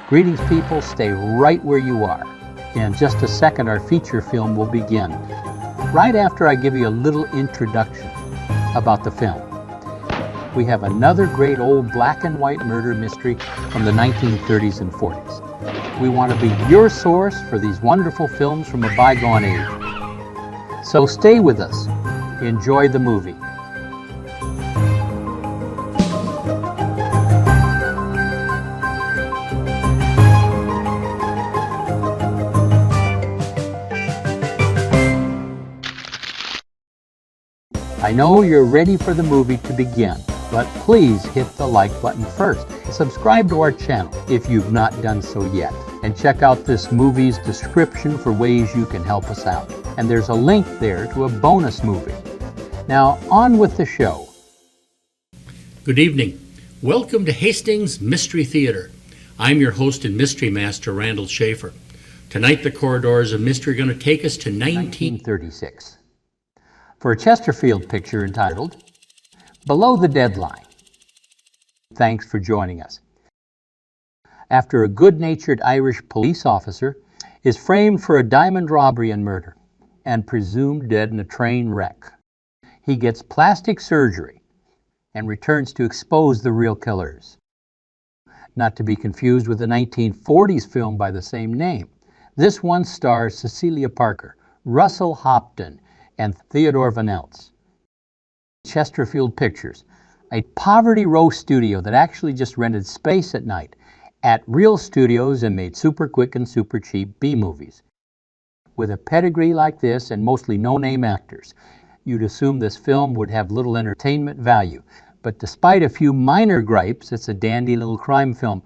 Greetings, people. Stay right where you are. In just a second, our feature film will begin. Right after I give you a little introduction about the film. We have another great old black and white murder mystery from the 1930s and 40s. We want to be your source for these wonderful films from a bygone age. So stay with us. Enjoy the movie. I know you're ready for the movie to begin, but please hit the like button first. Subscribe to our channel if you've not done so yet, and check out this movie's description for ways you can help us out. And there's a link there to a bonus movie. Now, on with the show. Good evening. Welcome to Hastings Mystery Theater. I'm your host and mystery master, Randall Schaefer. Tonight, the corridors of mystery are going to take us to 1936. For a Chesterfield picture entitled Below the Deadline. Thanks for joining us. After a good-natured Irish police officer is framed for a diamond robbery and murder and presumed dead in a train wreck, he gets plastic surgery and returns to expose the real killers. Not to be confused with the 1940s film by the same name. This one stars Cecilia Parker, Russell Hopton, and Theodore Van Eltz. Chesterfield Pictures, a Poverty Row studio that actually just rented space at night at real studios and made super quick and super cheap B-movies. With a pedigree like this and mostly no-name actors, you'd assume this film would have little entertainment value. But despite a few minor gripes, it's a dandy little crime film.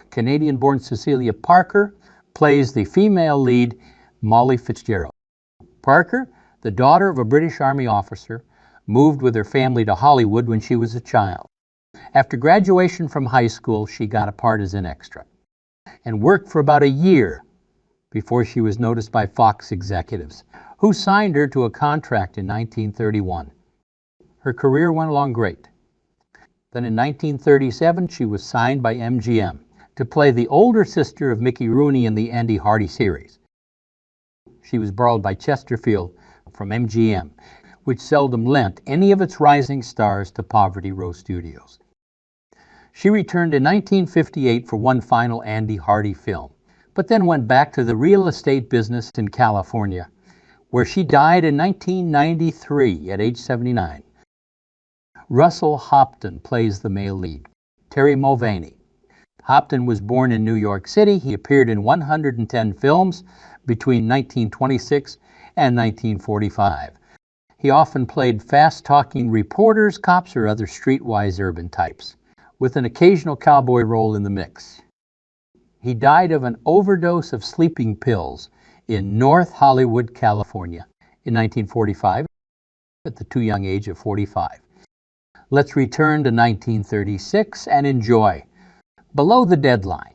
Canadian-born Cecilia Parker plays the female lead, Molly Fitzgerald. Parker, the daughter of a British Army officer, moved with her family to Hollywood when she was a child. After graduation from high school, she got a part as an extra and worked for about a year before she was noticed by Fox executives, who signed her to a contract in 1931. Her career went along great. Then in 1937, she was signed by MGM to play the older sister of Mickey Rooney in the Andy Hardy series. She was borrowed by Chesterfield from MGM, which seldom lent any of its rising stars to Poverty Row Studios. She returned in 1958 for one final Andy Hardy film, but then went back to the real estate business in California, where she died in 1993 at age 79. Russell Hopton plays the male lead, Terry Mulvaney. Hopton was born in New York City. He appeared in 110 films between 1926 and 1945. He often played fast-talking reporters, cops, or other streetwise urban types, with an occasional cowboy role in the mix. He died of an overdose of sleeping pills in North Hollywood, California in 1945 at the too young age of 45. Let's return to 1936 and enjoy Below the Deadline.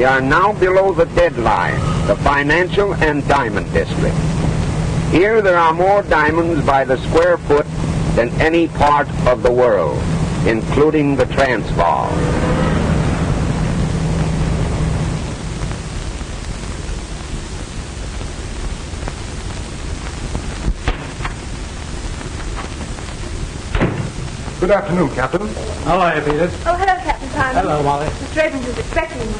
We are now below the deadline, the financial and diamond district. Here there are more diamonds by the square foot than any part of the world, including the Transvaal. Good afternoon, Captain. How are you, Peter? Oh, hello, Captain Simon. Hello, Molly. Mr. Ravens is expecting you.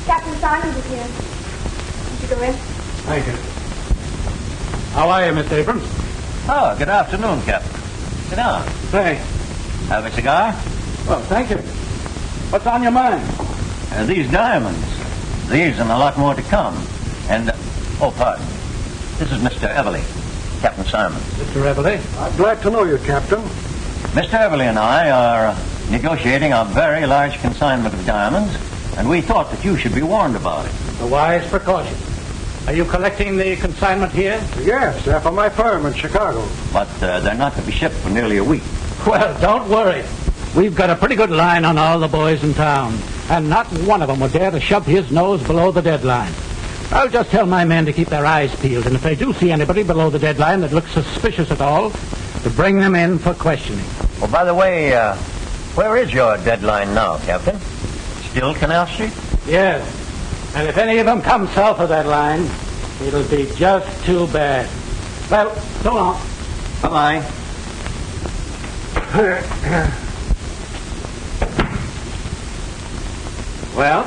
Captain Simon is here. Won't you go in? Thank you. How are you, Mr. Abrams? Oh, good afternoon, Captain. Sit down. Thanks. Have a cigar? Well, thank you. What's on your mind? These diamonds. These and a lot more to come. And, oh, pardon. This is Mr. Everly, Captain Simon. Mr. Everly? I'm glad to know you, Captain. Mr. Everly and I are negotiating a very large consignment of diamonds, and we thought that you should be warned about it. A wise precaution. Are you collecting the consignment here? Yes, they're for my firm in Chicago. But they're not to be shipped for nearly a week. Well, don't worry. We've got a pretty good line on all the boys in town, and not one of them would dare to shove his nose below the deadline. I'll just tell my men to keep their eyes peeled, and if they do see anybody below the deadline that looks suspicious at all, to bring them in for questioning. Oh, by the way, where is your deadline now, Captain? Still Canal Street? Yes. And if any of them come south of that line, it'll be just too bad. Well, so long. Bye-bye. Well,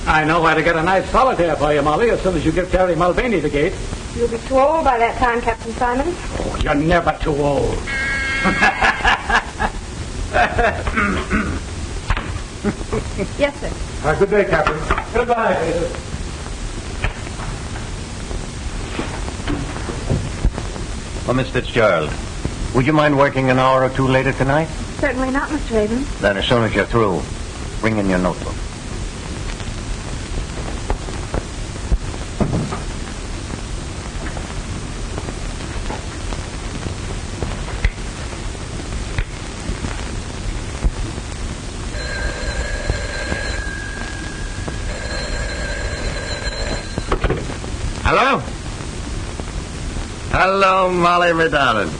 I know where to get a nice solitaire for you, Molly, as soon as you give Terry Mulvaney the gate. You'll be too old by that time, Captain Simon. Oh, you're never too old. Yes, sir. Good day, Captain. Goodbye, Peter. Well, Miss Fitzgerald, would you mind working an hour or two later tonight? Certainly not, Mr. Ravens. Then as soon as you're through, bring in your notebook. Hello? Hello, Molly, my darling.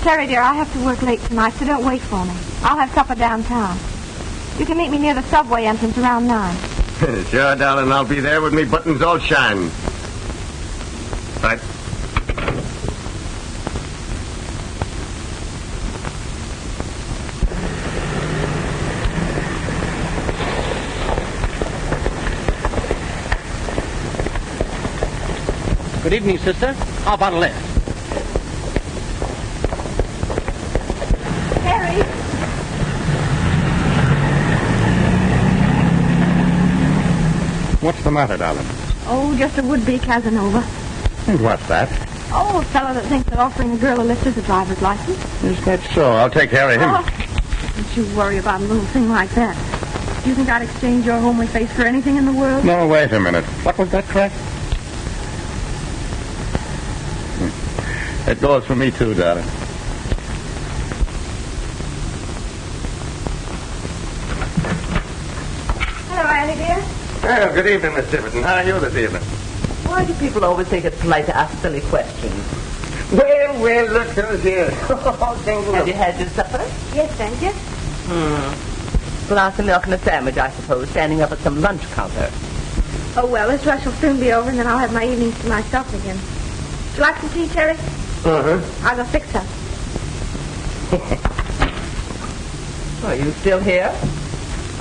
Terry, dear, I have to work late tonight, so don't wait for me. I'll have supper downtown. You can meet me near the subway entrance around 9. Sure, darling, I'll be there with me buttons all shine. Right. Good evening, sister. How about a lift? Terry! What's the matter, darling? Oh, just a would-be Casanova. And what's that? Oh, a fellow that thinks that offering a girl a lift is a driver's license. Is that so? I'll take care of him. Oh, don't you worry about a little thing like that. Do you think I'd exchange your homely face for anything in the world? No, wait a minute. What was that crack? It goes for me, too, darling. Hello, Annie, dear. Well, good evening, Miss Tiverton. How are you this evening? Why do people always think it's polite to ask silly questions? Well, look who's here. Have you had your supper? Yes, thank you. Glass of milk and a sandwich, I suppose, standing up at some lunch counter. Oh, well, this rush will soon be over, and then I'll have my evenings to myself again. Would you like some tea, Terry? Uh-huh. I'll go fix some. Are you still here?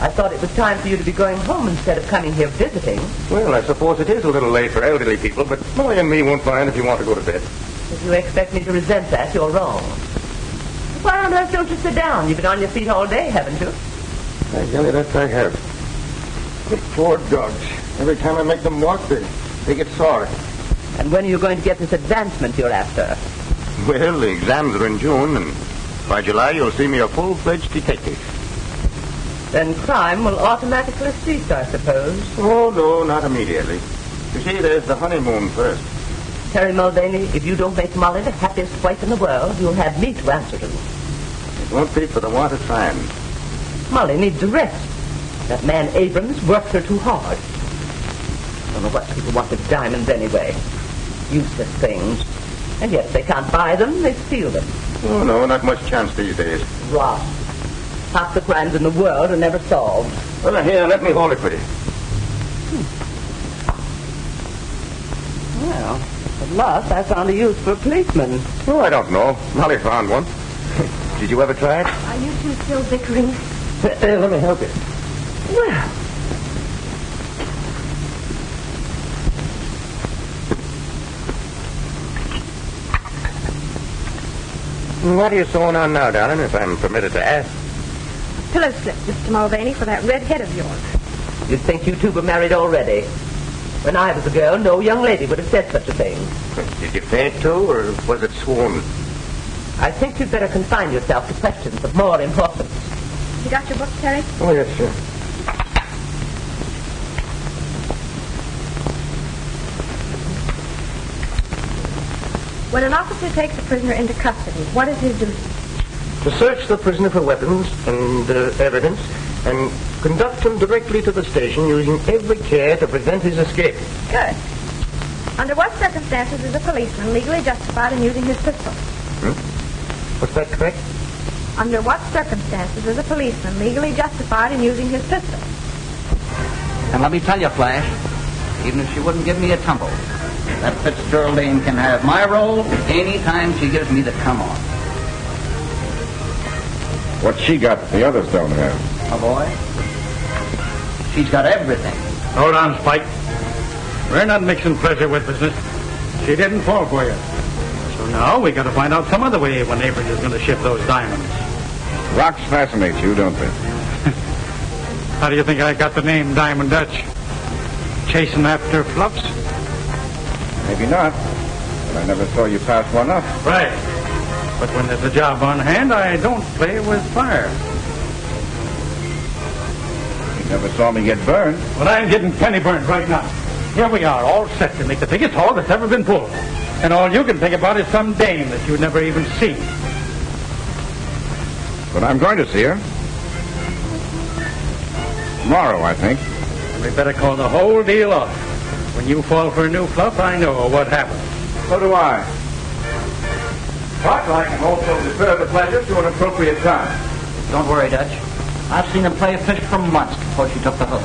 I thought it was time for you to be going home instead of coming here visiting. Well, I suppose it is a little late for elderly people, but Molly and me won't mind if you want to go to bed. If you expect me to resent that, you're wrong. Why on earth don't you sit down? You've been on your feet all day, haven't you? I tell you, that I have. The poor dogs. Every time I make them walk, they get sore. And when are you going to get this advancement you're after? Well, the exams are in June, and by July you'll see me a full-fledged detective. Then crime will automatically cease, I suppose. Oh, no, not immediately. You see, there's the honeymoon first. Terry Mulvaney, if you don't make Molly the happiest wife in the world, you'll have me to answer to. Won't be for the want of time. Molly needs a rest. That man Abrams works her too hard. Don't know what people want with diamonds anyway. Useless things. And yet if they can't buy them, they steal them. Oh, no, not much chance these days. Rot. Half the crimes in the world are never solved. Well, here, let me hold it for you. Well, at last I found a use for a policeman. Oh, I don't know. Molly found one. Did you ever try it? Are you two still bickering? Let me help you. Well, What are you sewing on now, darling, if I'm permitted to ask? Pillow slip, Mr. Mulvaney, for that red head of yours. you'd think you two were married already. When I was a girl, no young lady would have said such a thing. Did you faint too, or was it swoon? I think you'd better confine yourself to questions of more importance. You got your book, Terry? Oh, yes, sir. When an officer takes a prisoner into custody, what is his duty? To search the prisoner for weapons and evidence, and conduct him directly to the station using every care to prevent his escape. Good. Under what circumstances is a policeman legally justified in using his pistol? What's that, correct? Under what circumstances is a policeman legally justified in using his pistol? And let me tell you, Flash, even if she wouldn't give me a tumble, that Fitzgerald Lane can have my role any time she gives me the come on. What's she got that the others don't have? My boy, she's got everything. Hold on, Spike. We're not mixing pleasure with business. She didn't fall for you. So now we got to find out some other way when Abrams is going to ship those diamonds. Rocks fascinate you, don't they? How do you think I got the name Diamond Dutch? Chasing after fluffs? Maybe not. But I never saw you pass one up. Right. But when there's a job on hand, I don't play with fire. You never saw me get burned. Well, I'm getting penny burned right now. Here we are, all set to make the biggest haul that's ever been pulled. And all you can think about is some dame that you've never even seen. But I'm going to see her. Tomorrow, I think. We better call the whole deal off. When you fall for a new fluff, I know what happens. So do I. But I can also defer the pleasure to an appropriate time. Don't worry, Dutch. I've seen him play a fish for months before she took the hook.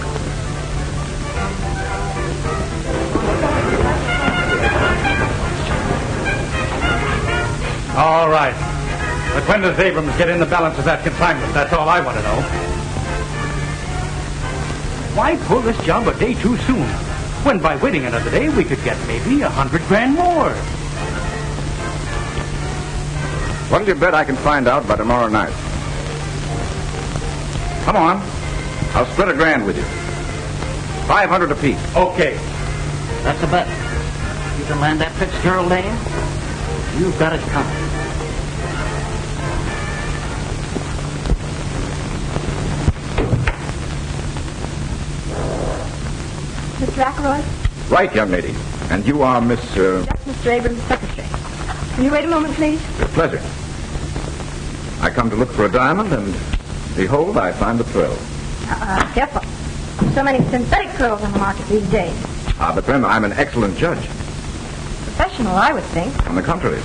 All right. But when does Abrams get in the balance of that consignment? That's all I want to know. Why pull this job a day too soon? When by waiting another day, we could get maybe $100 grand more. What'll you bet I can find out by tomorrow night? Come on. I'll split $1 grand with you. 500 apiece. Okay. That's a bet. You can land that Fitzgerald Lane, you've got it coming. Mr. Ackroyd? Right, young lady. And you are Miss... That's Mr. Abrams' secretary. Can you wait a moment, please? With pleasure. I come to look for a diamond, and behold, I find the pearl. Careful. So many synthetic pearls on the market these days. Ah, but then I'm an excellent judge. Professional, I would think. On the contrary.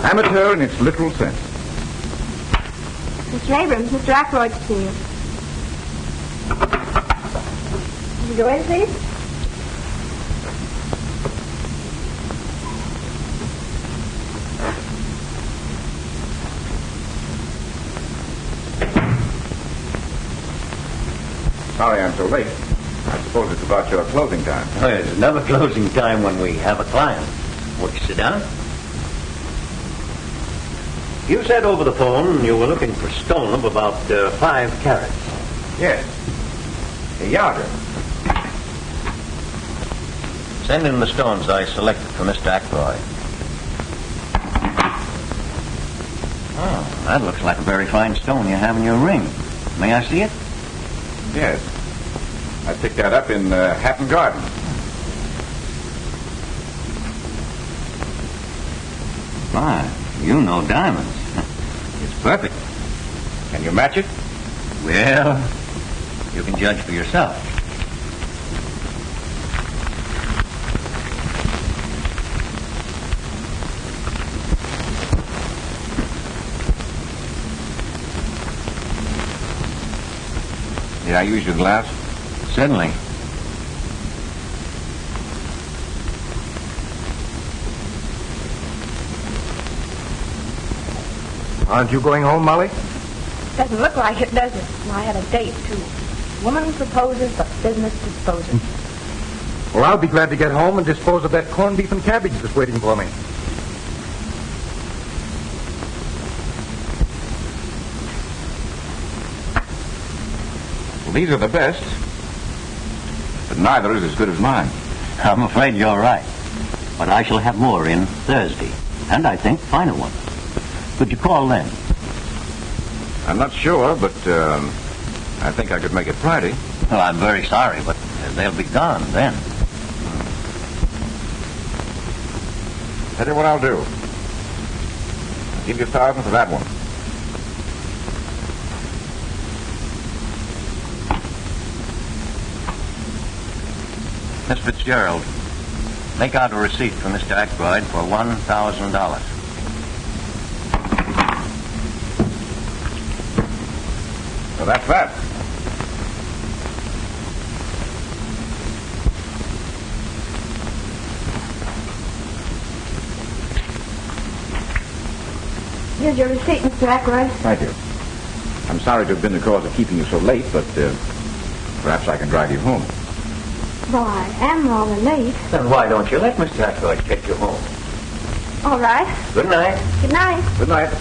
Amateur in its literal sense. Mr. Abrams, Mr. Ackroyd to see you. Will you go in, please? Sorry I'm so late. I suppose it's about your closing time. Oh, there's never closing time when we have a client. Won't you sit down? You said over the phone you were looking for stone of about 5 carats. Yes. A yarder. Send in the stones I selected for Mr. Ackroyd. Oh, that looks like a very fine stone you have in your ring. May I see it? Yes. I picked that up in Hatton Garden. My, you know diamonds. It's perfect. You match it? Well, you can judge for yourself. Did I use your glass? Certainly. Aren't you going home, Molly? Doesn't look like it, does it? I had a date, too. Woman proposes, but business disposes. Well, I'll be glad to get home and dispose of that corned beef and cabbage that's waiting for me. Well, these are the best. But neither is as good as mine. I'm afraid you're right. But I shall have more in Thursday. And I think finer ones. Could you call then? I'm not sure, but I think I could make it Friday. Well, I'm very sorry, but they'll be gone then. Tell you what I'll do. I'll give you 1,000 for that one. Miss Fitzgerald, make out a receipt for Mr. Ackroyd for $1,000. So that's that. Here's your receipt, Mr. Ackroyd. Thank you. I'm sorry to have been the cause of keeping you so late, but perhaps I can drive you home. Well, I am rather late. Then why don't you let Mr. Ackroyd take you home? All right. Good night. Good night. Good night.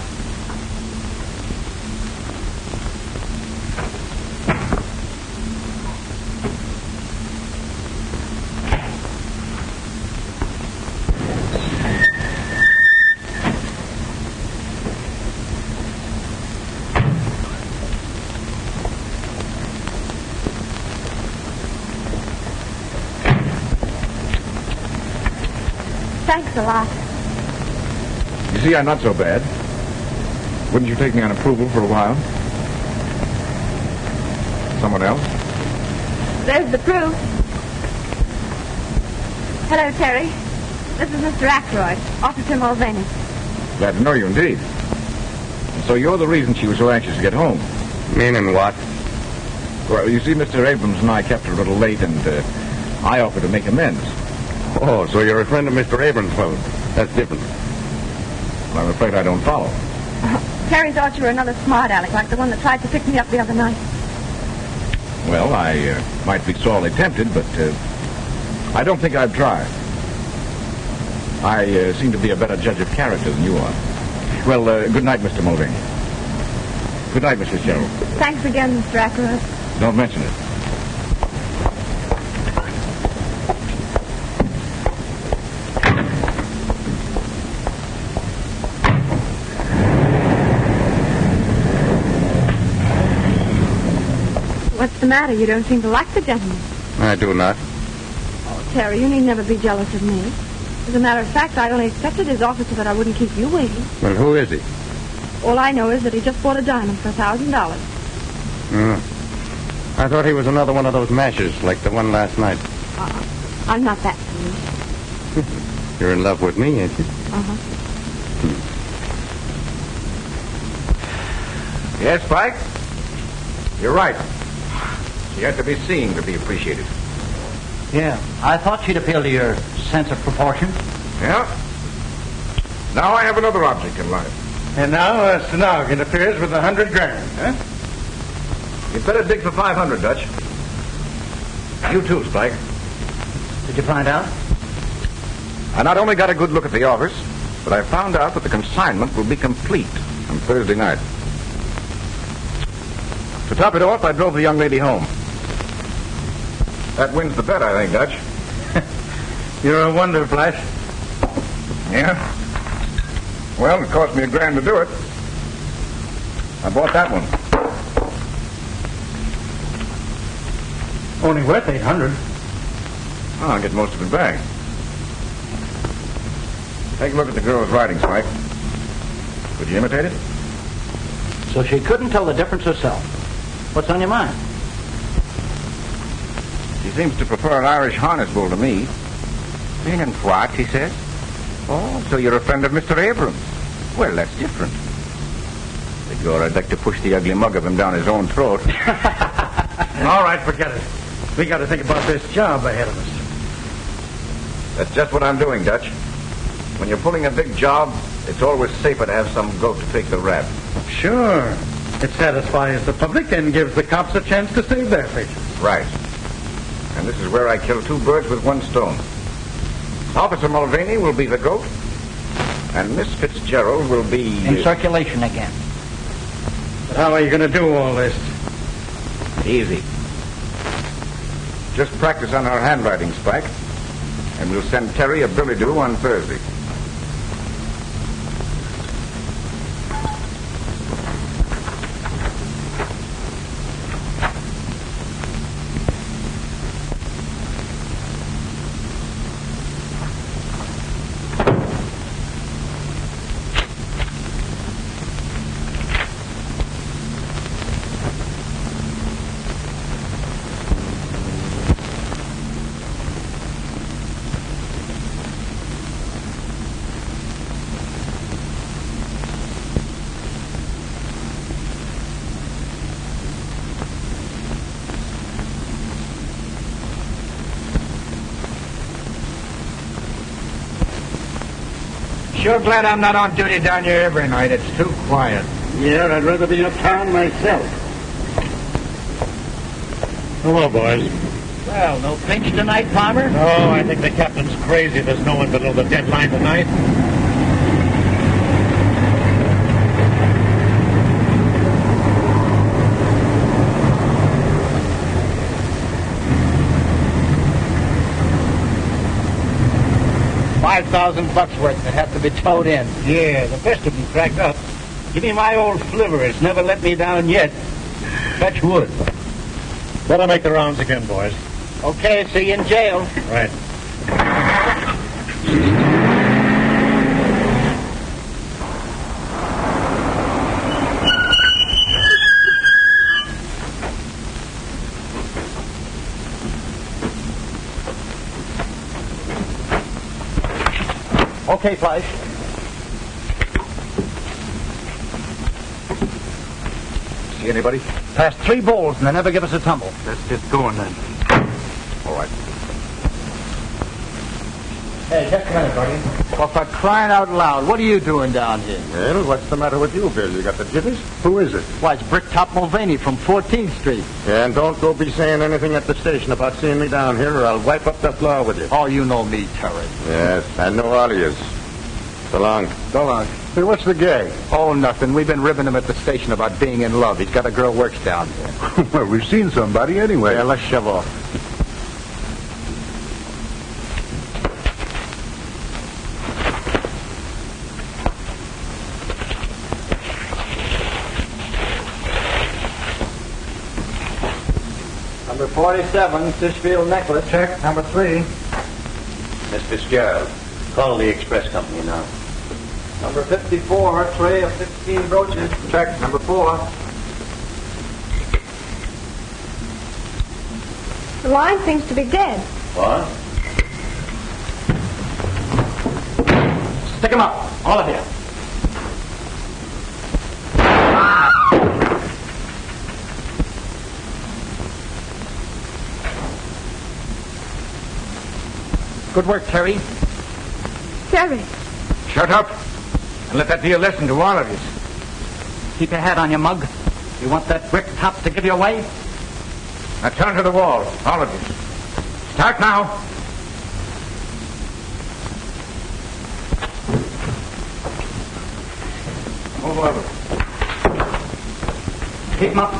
Thanks a lot. You see, I'm not so bad. Wouldn't you take me on approval for a while? Someone else? There's the proof. Hello, Terry. This is Mr. Ackroyd, Officer Mulvaney. Glad to know you indeed. And so you're the reason she was so anxious to get home. Meaning what? Well, you see, Mr. Abrams and I kept her a little late, and I offered to make amends. Oh, so you're a friend of Mr. Abrams' fellow. That's different. Well, I'm afraid I don't follow. Terry thought you were another smart aleck, like the one that tried to pick me up the other night. Well, I might be sorely tempted, but I don't think I'd try. I seem to be a better judge of character than you are. Well, good night, Mr. Mulvaney. Good night, Miss Fitzgerald. Thanks again, Mr. Ackroyd. Don't mention it. What's the matter? You don't seem to like the gentleman. I do not. Oh, Terry, you need never be jealous of me. As a matter of fact, I only accepted his offer so that I wouldn't keep you waiting. Well, who is he? All I know is that he just bought a diamond for $1,000. I thought he was another one of those mashers, like the one last night. I'm not that foolish. You're in love with me, ain't you? Uh-huh. Yes, Spike? You're right. She had to be seen to be appreciated. Yeah, I thought she'd appeal to your sense of proportion. Yeah? Now I have another object in life. And now Stenog interferes with $100 grand, huh? You'd better dig for 500, Dutch. You too, Spike. Did you find out? I not only got a good look at the office, but I found out that the consignment will be complete on Thursday night. To top it off, I drove the young lady home. That wins the bet, I think, Dutch. You're a wonder, Flash. Yeah? Well, it cost me $1 grand to do it. I bought that one. Only worth $800. Oh, I'll get most of it back. Take a look at the girl's writing, Spike. Could you imitate it? so she couldn't tell the difference herself. What's on your mind? She seems to prefer an Irish harness bull to me. And what, he says? Oh, so you're a friend of Mr. Abrams. Well, that's different. Begor, I'd like to push the ugly mug of him down his own throat. All right, forget it. We got to think about this job ahead of us. That's just what I'm doing, Dutch. When you're pulling a big job, it's always safer to have some goat to take the rap. Sure. It satisfies the public and gives the cops a chance to save their faces. Right. And this is where I kill two birds with one stone. Officer Mulvaney will be the goat, and Miss Fitzgerald will be... In circulation again. But how are you going to do all this? Easy. Just practice on her handwriting, Spike, and we'll send Terry a billy-do on Thursday. Sure glad I'm not on duty down here every night. It's too quiet. Yeah, I'd rather be uptown myself. Hello, boys. Well, no pinch tonight, Palmer? Oh, I think the captain's crazy. There's no one below the deadline tonight. $5,000 worth that have to be towed in. Yeah, the best of them cracked up. Give me my old flivver. It's never let me down yet. Touch wood. Better make the rounds again, boys. Okay, see you in jail. Right. Okay, Flash. See anybody? Passed 3 bowls and they never give us a tumble. Let's get going then. All right. Hey, just a minute, Guardian. Well, for crying out loud, what are you doing down here? Well, what's the matter with you, Bill? You got the jitteys? Who is it? Why, it's Bricktop Mulvaney from 14th Street. Yeah, and don't go be saying anything at the station about seeing me down here, or I'll wipe up the floor with you. Oh, you know me, Terry. Yes, I know all of yous. So long. So long. Hey, what's the gag? Oh, nothing. We've been ribbing him at the station about being in love. He's got a girl works down here. Well, we've seen somebody anyway. Yeah, let's shove off. Number 47, Fishfield necklace. Check number 3. Miss Fitzgerald, call the express company now. Number 54, tray of 16 brooches. Check number 4. The line seems to be dead. What? Stick 'em up, all of you. Good work, Terry. Terry. Shut up, and let that be a lesson to all of you. Keep your hat on your mug. You want that brick top to give you away? Now turn to the wall, all of you. Start now. Move over. Keep 'em up.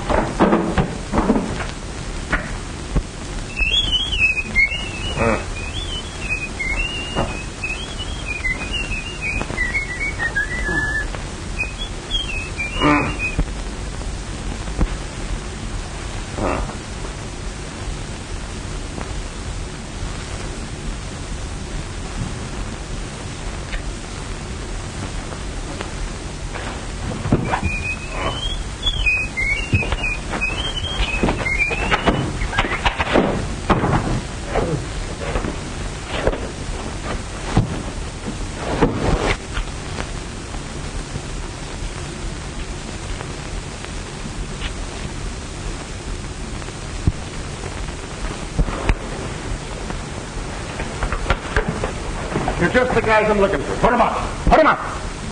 guys I'm looking for. Put them up. Put them up.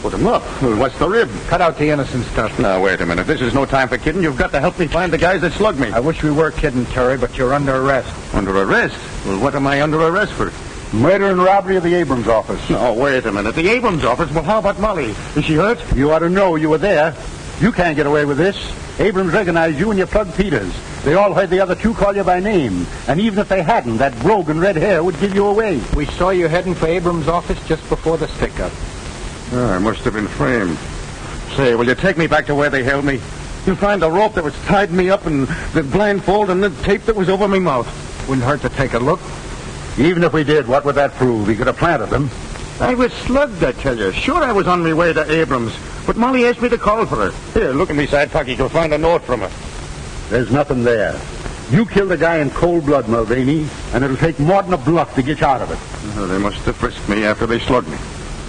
Put him up? Well, what's the rib? Cut out the innocent stuff. Now, wait a minute. This is no time for kidding. You've got to help me find the guys that slugged me. I wish we were kidding, Terry, but you're under arrest. Under arrest? Well, what am I under arrest for? Murder and robbery of the Abrams office. Oh, wait a minute. The Abrams office? Well, how about Molly? Is she hurt? You ought to know you were there. You can't get away with this. Abrams recognized you and you plugged Peters. They all heard the other two call you by name. And even if they hadn't, that brogue in red hair would give you away. We saw you heading for Abrams' office just before the stick-up. Oh, I must have been framed. Say, will you take me back to where they held me? You'll find the rope that was tied me up and the blindfold and the tape that was over my mouth. Wouldn't hurt to take a look. Even if we did, what would that prove? He could have planted them. I was slugged, I tell you. Sure, I was on my way to Abrams, but Molly asked me to call for her. Here, look at me side pocket. You'll find a note from her. There's nothing there. You killed a guy in cold blood, Mulvaney, and it'll take more than a bluff to get you out of it. Oh, they must have frisked me after they slugged me.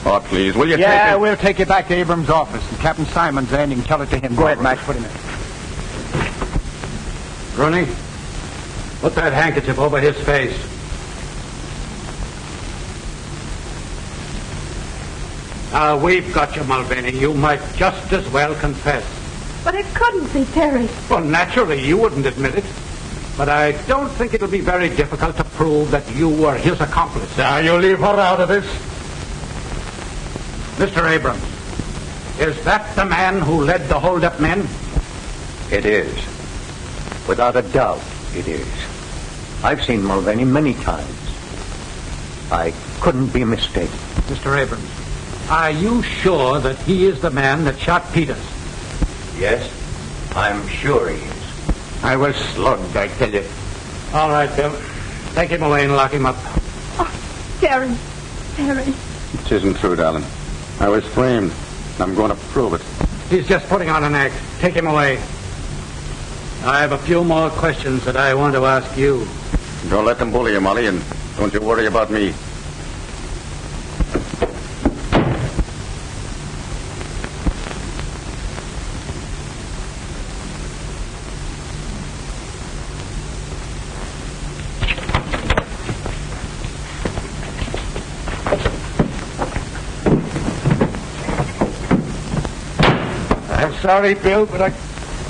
Oh, please, will you take Yeah, it? we'll take you back to Abrams' office, and Captain Simon's there, and you can tell it to him. Go ahead, Max, put him in. Rooney, put that handkerchief over his face. We've got you, Mulvaney. You might just as well confess. But it couldn't be Terry. Well, naturally, you wouldn't admit it. But I don't think it'll be very difficult to prove that you were his accomplice. Now, you leave her out of this. Mr. Abrams, is that the man who led the hold-up men? It is. Without a doubt, it is. I've seen Mulvaney many times. I couldn't be mistaken. Mr. Abrams, are you sure that he is the man that shot Peters? Yes, I'm sure he is. I was slugged, I tell you. All right, Bill. Take him away and lock him up. Oh, Terry. Terry. It isn't true, darling. I was framed. I'm going to prove it. He's just putting on an act. Take him away. I have a few more questions that I want to ask you. Don't let them bully you, Molly, and don't you worry about me. I'm sorry, Bill, but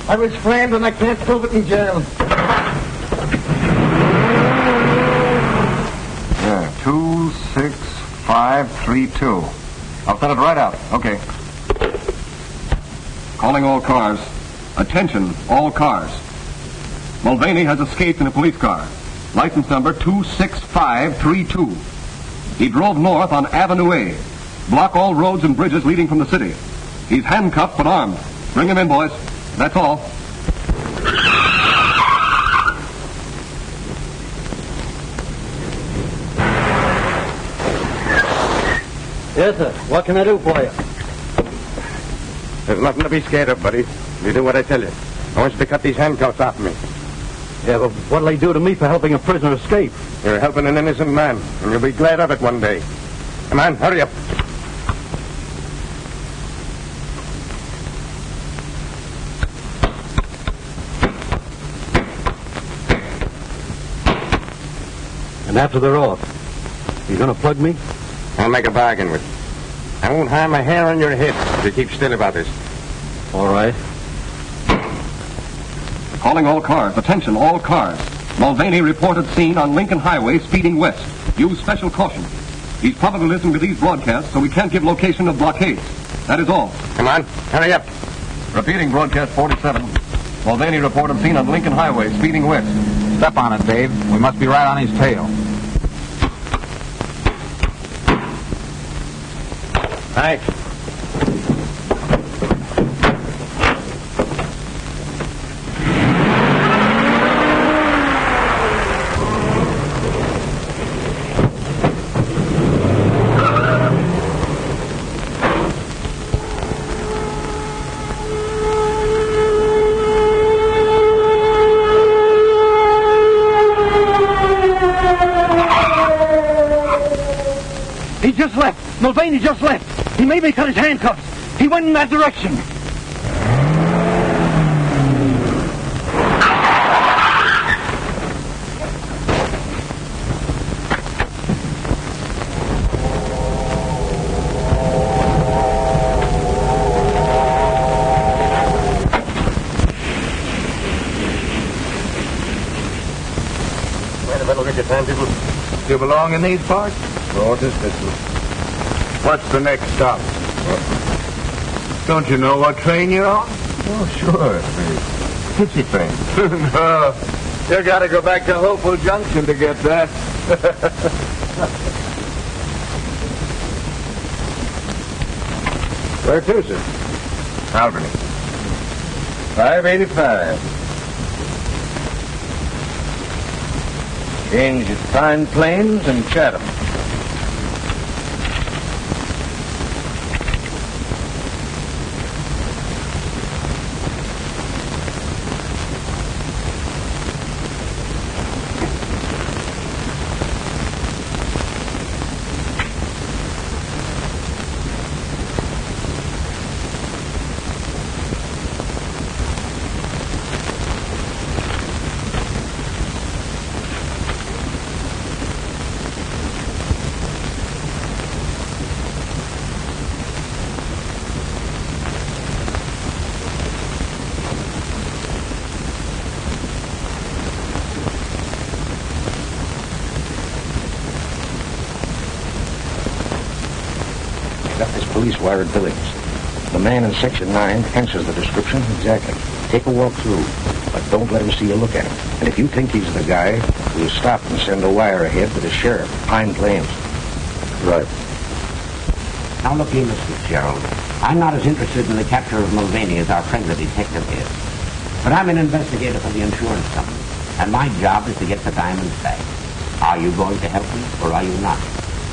I was framed and I can't prove it in jail. Yeah, 26532. I'll send it right out. Okay. Calling all cars. Attention, all cars. Mulvaney has escaped in a police car. License number 26532. He drove north on Avenue A. Block all roads and bridges leading from the city. He's handcuffed but armed. Bring him in, boys. That's all. Yes, sir. What can I do for you? There's nothing to be scared of, buddy. You do what I tell you. I want you to cut these handcuffs off me. Yeah, but what'll they do to me for helping a prisoner escape? You're helping an innocent man, and you'll be glad of it one day. Come on, hurry up. And after they're off, you gonna plug me? I'll make a bargain with you. I won't harm a hair on your head if you keep still about this. All right. Calling all cars. Attention, all cars. Mulvaney reported seen on Lincoln Highway speeding west. Use special caution. He's probably listening to these broadcasts, so we can't give location of blockades. That is all. Come on, hurry up. Repeating broadcast 47. Mulvaney reported seen on Lincoln Highway speeding west. Step on it, Dave. We must be right on his tail. Thanks. He just left. Mulvaney just left. He made me cut his handcuffs. He went in that direction. take your time, people. You belong in these parts? Oh, just this one. What's the next stop? Don't you know what train you're on? Oh, sure. The Tipsy train. No. You gotta go back to Hopeful Junction to get that. Where to, sir? Albany. 585. Change at Pine Plains and Chatham. Police wired billings. The man in Section 9 answers the description exactly. Take a walk through, but don't let him see you look at him. And if you think he's the guy, we'll stop and send a wire ahead to the sheriff, Pine Plains. Right. Now look here, Mr. Fitzgerald. I'm not as interested in the capture of Mulvaney as our friend the detective is. But I'm an investigator for the insurance company, and my job is to get the diamonds back. Are you going to help me, or are you not?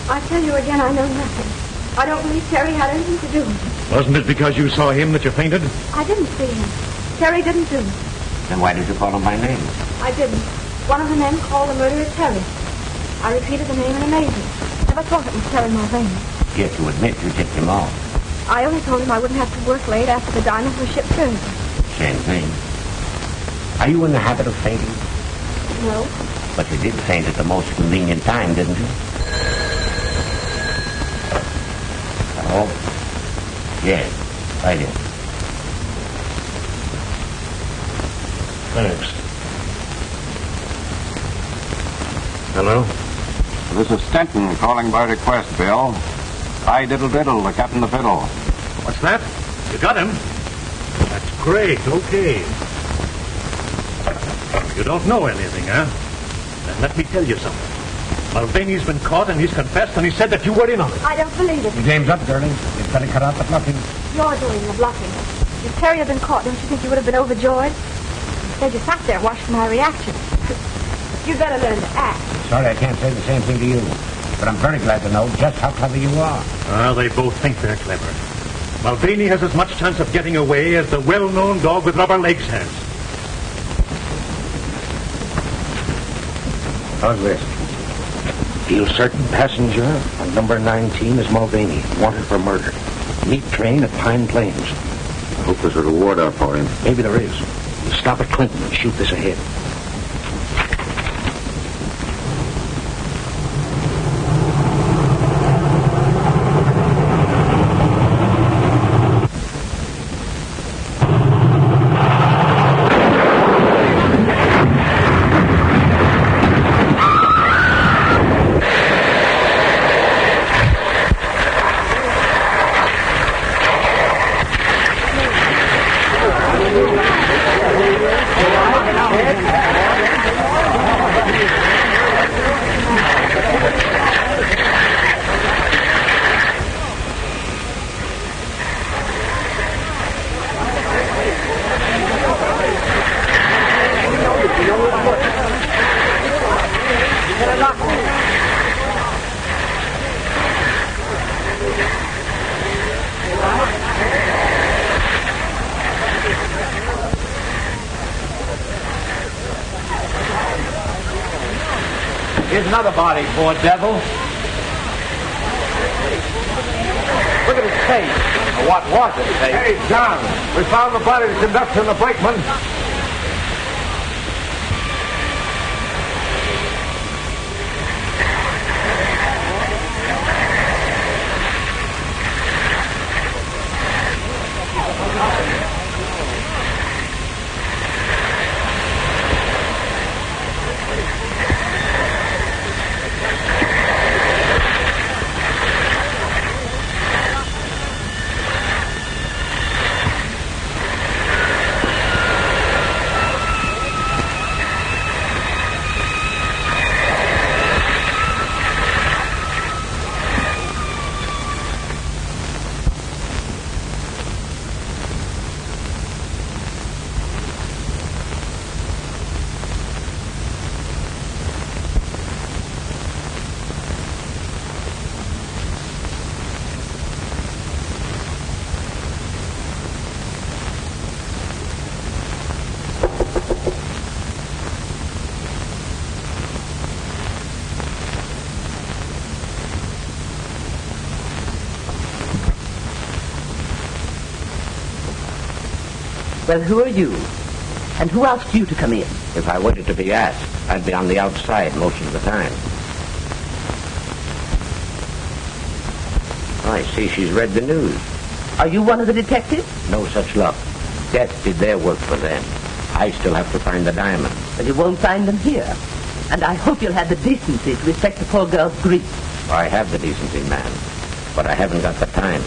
I tell you again, I know nothing. I don't believe Terry had anything to do with it. Wasn't it because you saw him that you fainted? I didn't see him. Terry didn't do it. Then why did you call him by name? I didn't. One of the men called the murderer Terry. I repeated the name in amazement. Never thought it was Terry Mulvaney. Yet you admit you tipped him off. I only told him I wouldn't have to work late after the diamonds were shipped Thursday. Same thing. Are you in the habit of fainting? No. But you did faint at the most convenient time, didn't you? Oh, yes, I did. Thanks. Hello? This is Stenton calling by request, Bill. I diddle, the captain of the fiddle. What's that? You got him? That's great. Okay. You don't know anything, huh? Then let me tell you something. Mulvaney's been caught and he's confessed and he said that you were in on it. I don't believe it. Your game's up, girlie. You've got to cut out the bluffing. You're doing the bluffing. If Terry had been caught, don't you think you would have been overjoyed? Instead, you sat there and watched my reaction. You'd better learn to act. Sorry I can't say the same thing to you. But I'm very glad to know just how clever you are. Well, they both think they're clever. Mulvaney has as much chance of getting away as the well-known dog with rubber legs has. How's this? Feel certain passenger on number 19 is Mulvaney, wanted for murder. Meet train at Pine Plains. I hope there's a reward out for him. Maybe there is. We'll stop at Clinton and shoot this ahead. Here's another body, poor devil. Look at his face. Or what was his face? Hey, John, we found the body of the conductor and the brakeman. Well, who are you? And who asked you to come in? If I waited to be asked, I'd be on the outside most of the time. I see she's read the news. Are you one of the detectives? No such luck. Death did their work for them. I still have to find the diamond. But you won't find them here. And I hope you'll have the decency to respect the poor girl's grief. I have the decency, ma'am, but I haven't got the time.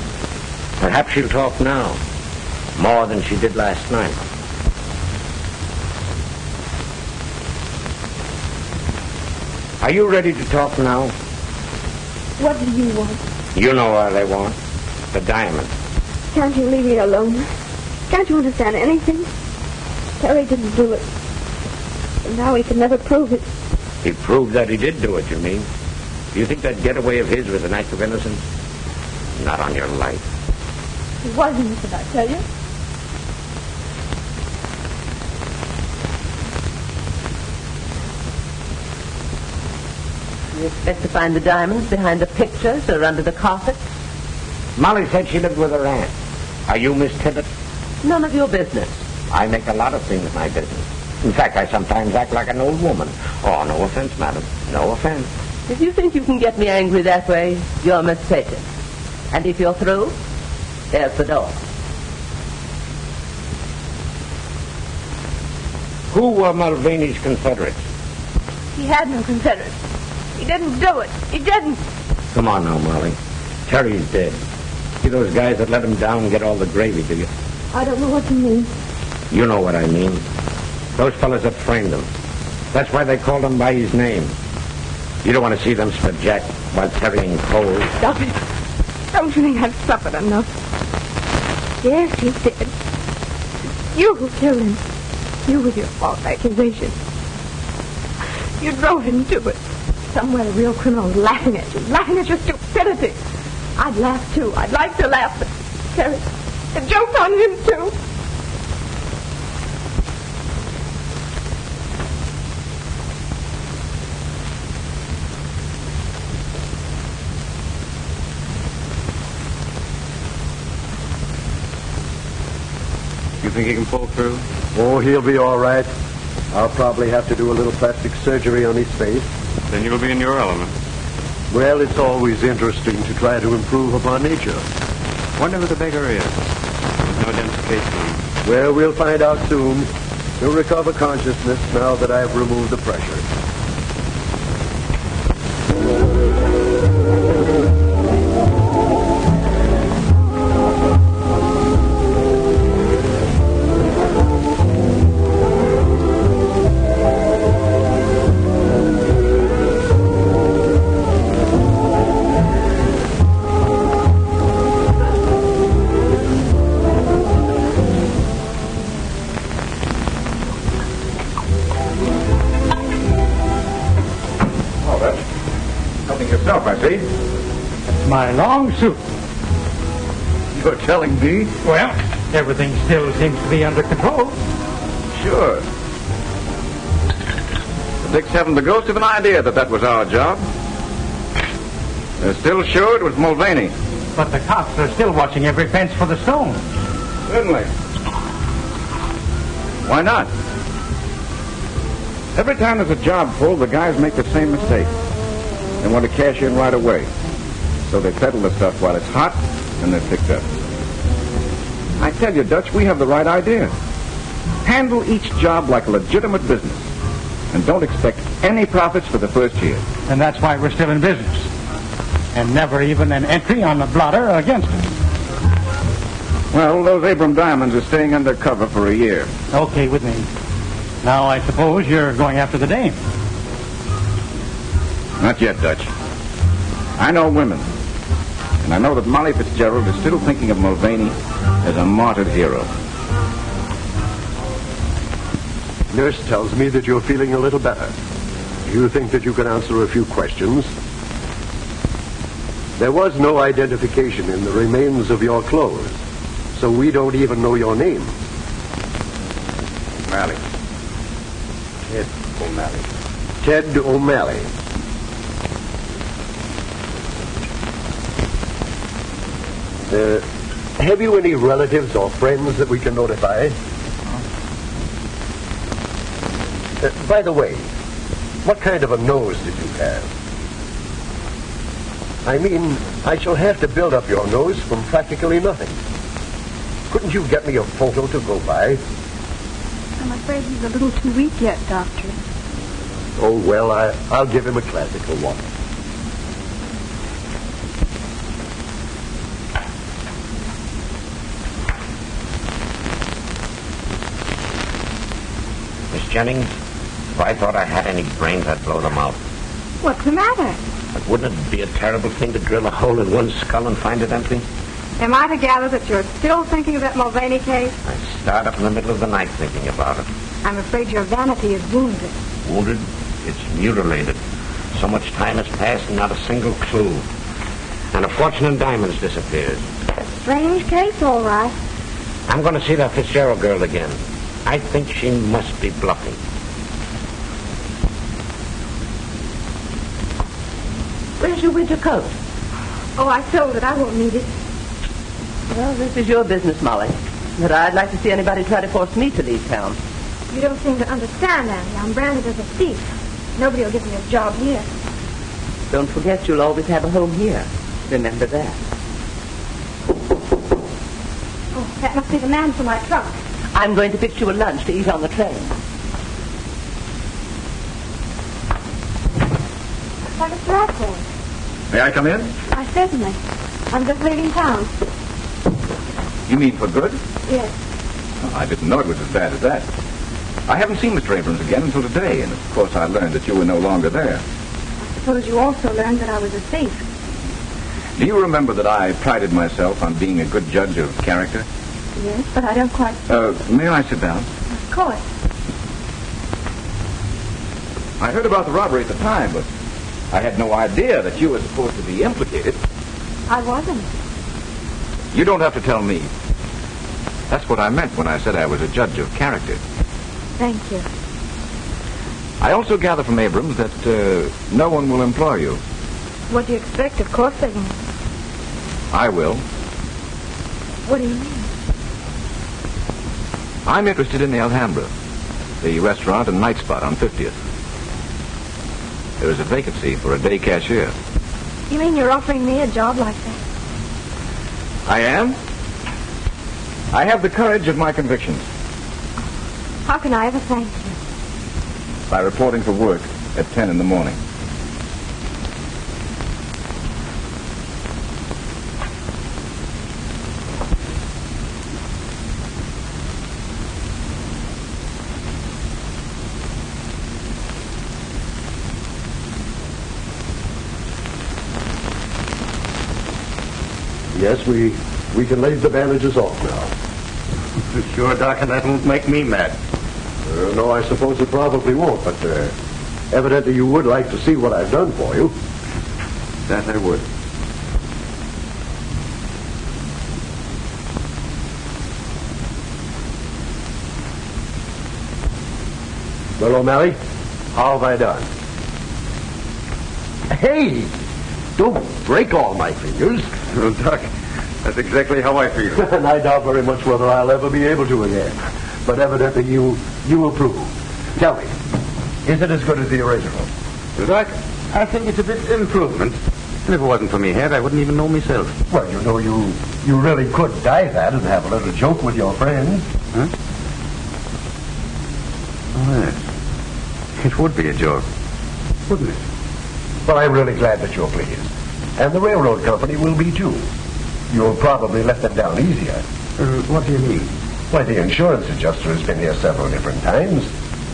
Perhaps she'll talk now, more than she did last night. Are you ready to talk now? What do you want? You know what I want. The diamond. Can't you leave me alone? Can't you understand anything? Terry didn't do it. And now he can never prove it. He proved that he did do it, you mean? Do you think that getaway of his was an act of innocence? Not on your life. He wasn't, did I tell you? You expect to find the diamonds behind the pictures or under the carpet? Molly said she lived with her aunt. Are you Miss Tibbet? None of your business. I make a lot of things my business. In fact, I sometimes act like an old woman. Oh, no offense, madam. No offense. If you think you can get me angry that way, you're mistaken. And if you're through, there's the door. Who were Mulvaney's Confederates? He had no Confederates. He didn't do it. He didn't. Come on now, Molly. Terry's dead. See those guys that let him down and get all the gravy, do you? I don't know what you mean. You know what I mean. Those fellas that framed him. That's why they called him by his name. You don't want to see them spit Jack while Terry ain't cold. Stop it. Don't you think I've suffered enough? Yes, he's dead. You who killed him. You with your false accusation. You drove him to it. Somewhere the real criminal's laughing at you. Laughing at your stupidity. I'd laugh too. I'd like to laugh, but Terry, the joke's on him too. You think he can pull through? Oh, he'll be all right. I'll probably have to do a little plastic surgery on his face. Then you'll be in your element. Well, it's always interesting to try to improve upon nature. Wonder who the beggar is. There's no identification on him. Well, we'll find out soon. He'll recover consciousness now that I've removed the pressure. I see. It's my long suit. You're telling me? Well, everything still seems to be under control. Sure. The Dicks haven't the ghost of an idea that was our job. They're still sure it was Mulvaney. But the cops are still watching every fence for the stones. Certainly. Why not? Every time there's a job pulled, the guys make the same mistake. They want to cash in right away. So they peddle the stuff while it's hot, and they're picked up. I tell you, Dutch, we have the right idea. Handle each job like a legitimate business. And don't expect any profits for the first year. And that's why we're still in business. And never even an entry on the blotter against us. Well, those Abram diamonds are staying under cover for a year. Okay with me. Now, I suppose you're going after the dame. Not yet, Dutch. I know women. And I know that Molly Fitzgerald is still thinking of Mulvaney as a martyred hero. Nurse tells me that you're feeling a little better. Do you think that you can answer a few questions? There was no identification in the remains of your clothes, so we don't even know your name. O'Malley. Ted O'Malley. Ted O'Malley. Have you any relatives or friends that we can notify? By the way, what kind of a nose did you have? I mean, I shall have to build up your nose from practically nothing. Couldn't you get me a photo to go by? I'm afraid he's a little too weak yet, Doctor. Oh, well, I'll give him a classical one. Miss Jennings, if I thought I had any brains, I'd blow them out. What's the matter? But wouldn't it be a terrible thing to drill a hole in one skull and find it empty? Am I to gather that you're still thinking of that Mulvaney case? I start up in the middle of the night thinking about it. I'm afraid your vanity is wounded. Wounded? It's mutilated. So much time has passed and not a single clue. And a fortune in diamonds disappears. Strange case, all right. I'm going to see that Fitzgerald girl again. I think she must be bluffing. Where's your winter coat? Oh, I sold it. I won't need it. Well, this is your business, Molly. But I'd like to see anybody try to force me to leave town. You don't seem to understand, Annie. I'm branded as a thief. Nobody will give me a job here. Don't forget you'll always have a home here. Remember that. Oh, that must be the man for my trunk. I'm going to fix you a lunch to eat on the train. Like a Stratford. May I come in? I certainly. I'm just leaving town. You mean for good? Yes. Oh, I didn't know it was as bad as that. I haven't seen Mr. Abrams again until today, and of course I learned that you were no longer there. I suppose you also learned that I was a thief. Do you remember that I prided myself on being a good judge of character? Yes, but I don't quite... May I sit down? Of course. I heard about the robbery at the time, but I had no idea that you were supposed to be implicated. I wasn't. You don't have to tell me. That's what I meant when I said I was a judge of character. Thank you. I also gather from Abrams that no one will employ you. What do you expect? Of course they won't. I will. What do you mean? I'm interested in the Alhambra, the restaurant and night spot on 50th. There is a vacancy for a day cashier. You mean you're offering me a job like that? I am. I have the courage of my convictions. How can I ever thank you? By reporting for work at 10 in the morning. Yes, we can lay the bandages off now. Sure, Doc, and that won't make me mad. No, I suppose it probably won't, but evidently you would like to see what I've done for you. That I would. Well, O'Malley, how have I done? Hey! Don't break all my fingers. Well, Doc, that's exactly how I feel. And I doubt very much whether I'll ever be able to again. But evidently you approve. Tell me, is it as good as the original? Doc, I think it's a bit improvement. And if it wasn't for me head, I wouldn't even know myself. Well, you know, you really could dye that and have a little joke with your friends. Huh? Oh, yes. It would be a joke, wouldn't it? Well, I'm really glad that you're pleased. And the railroad company will be, too. You'll probably let them down easier. What do you mean? Why, the insurance adjuster has been here several different times.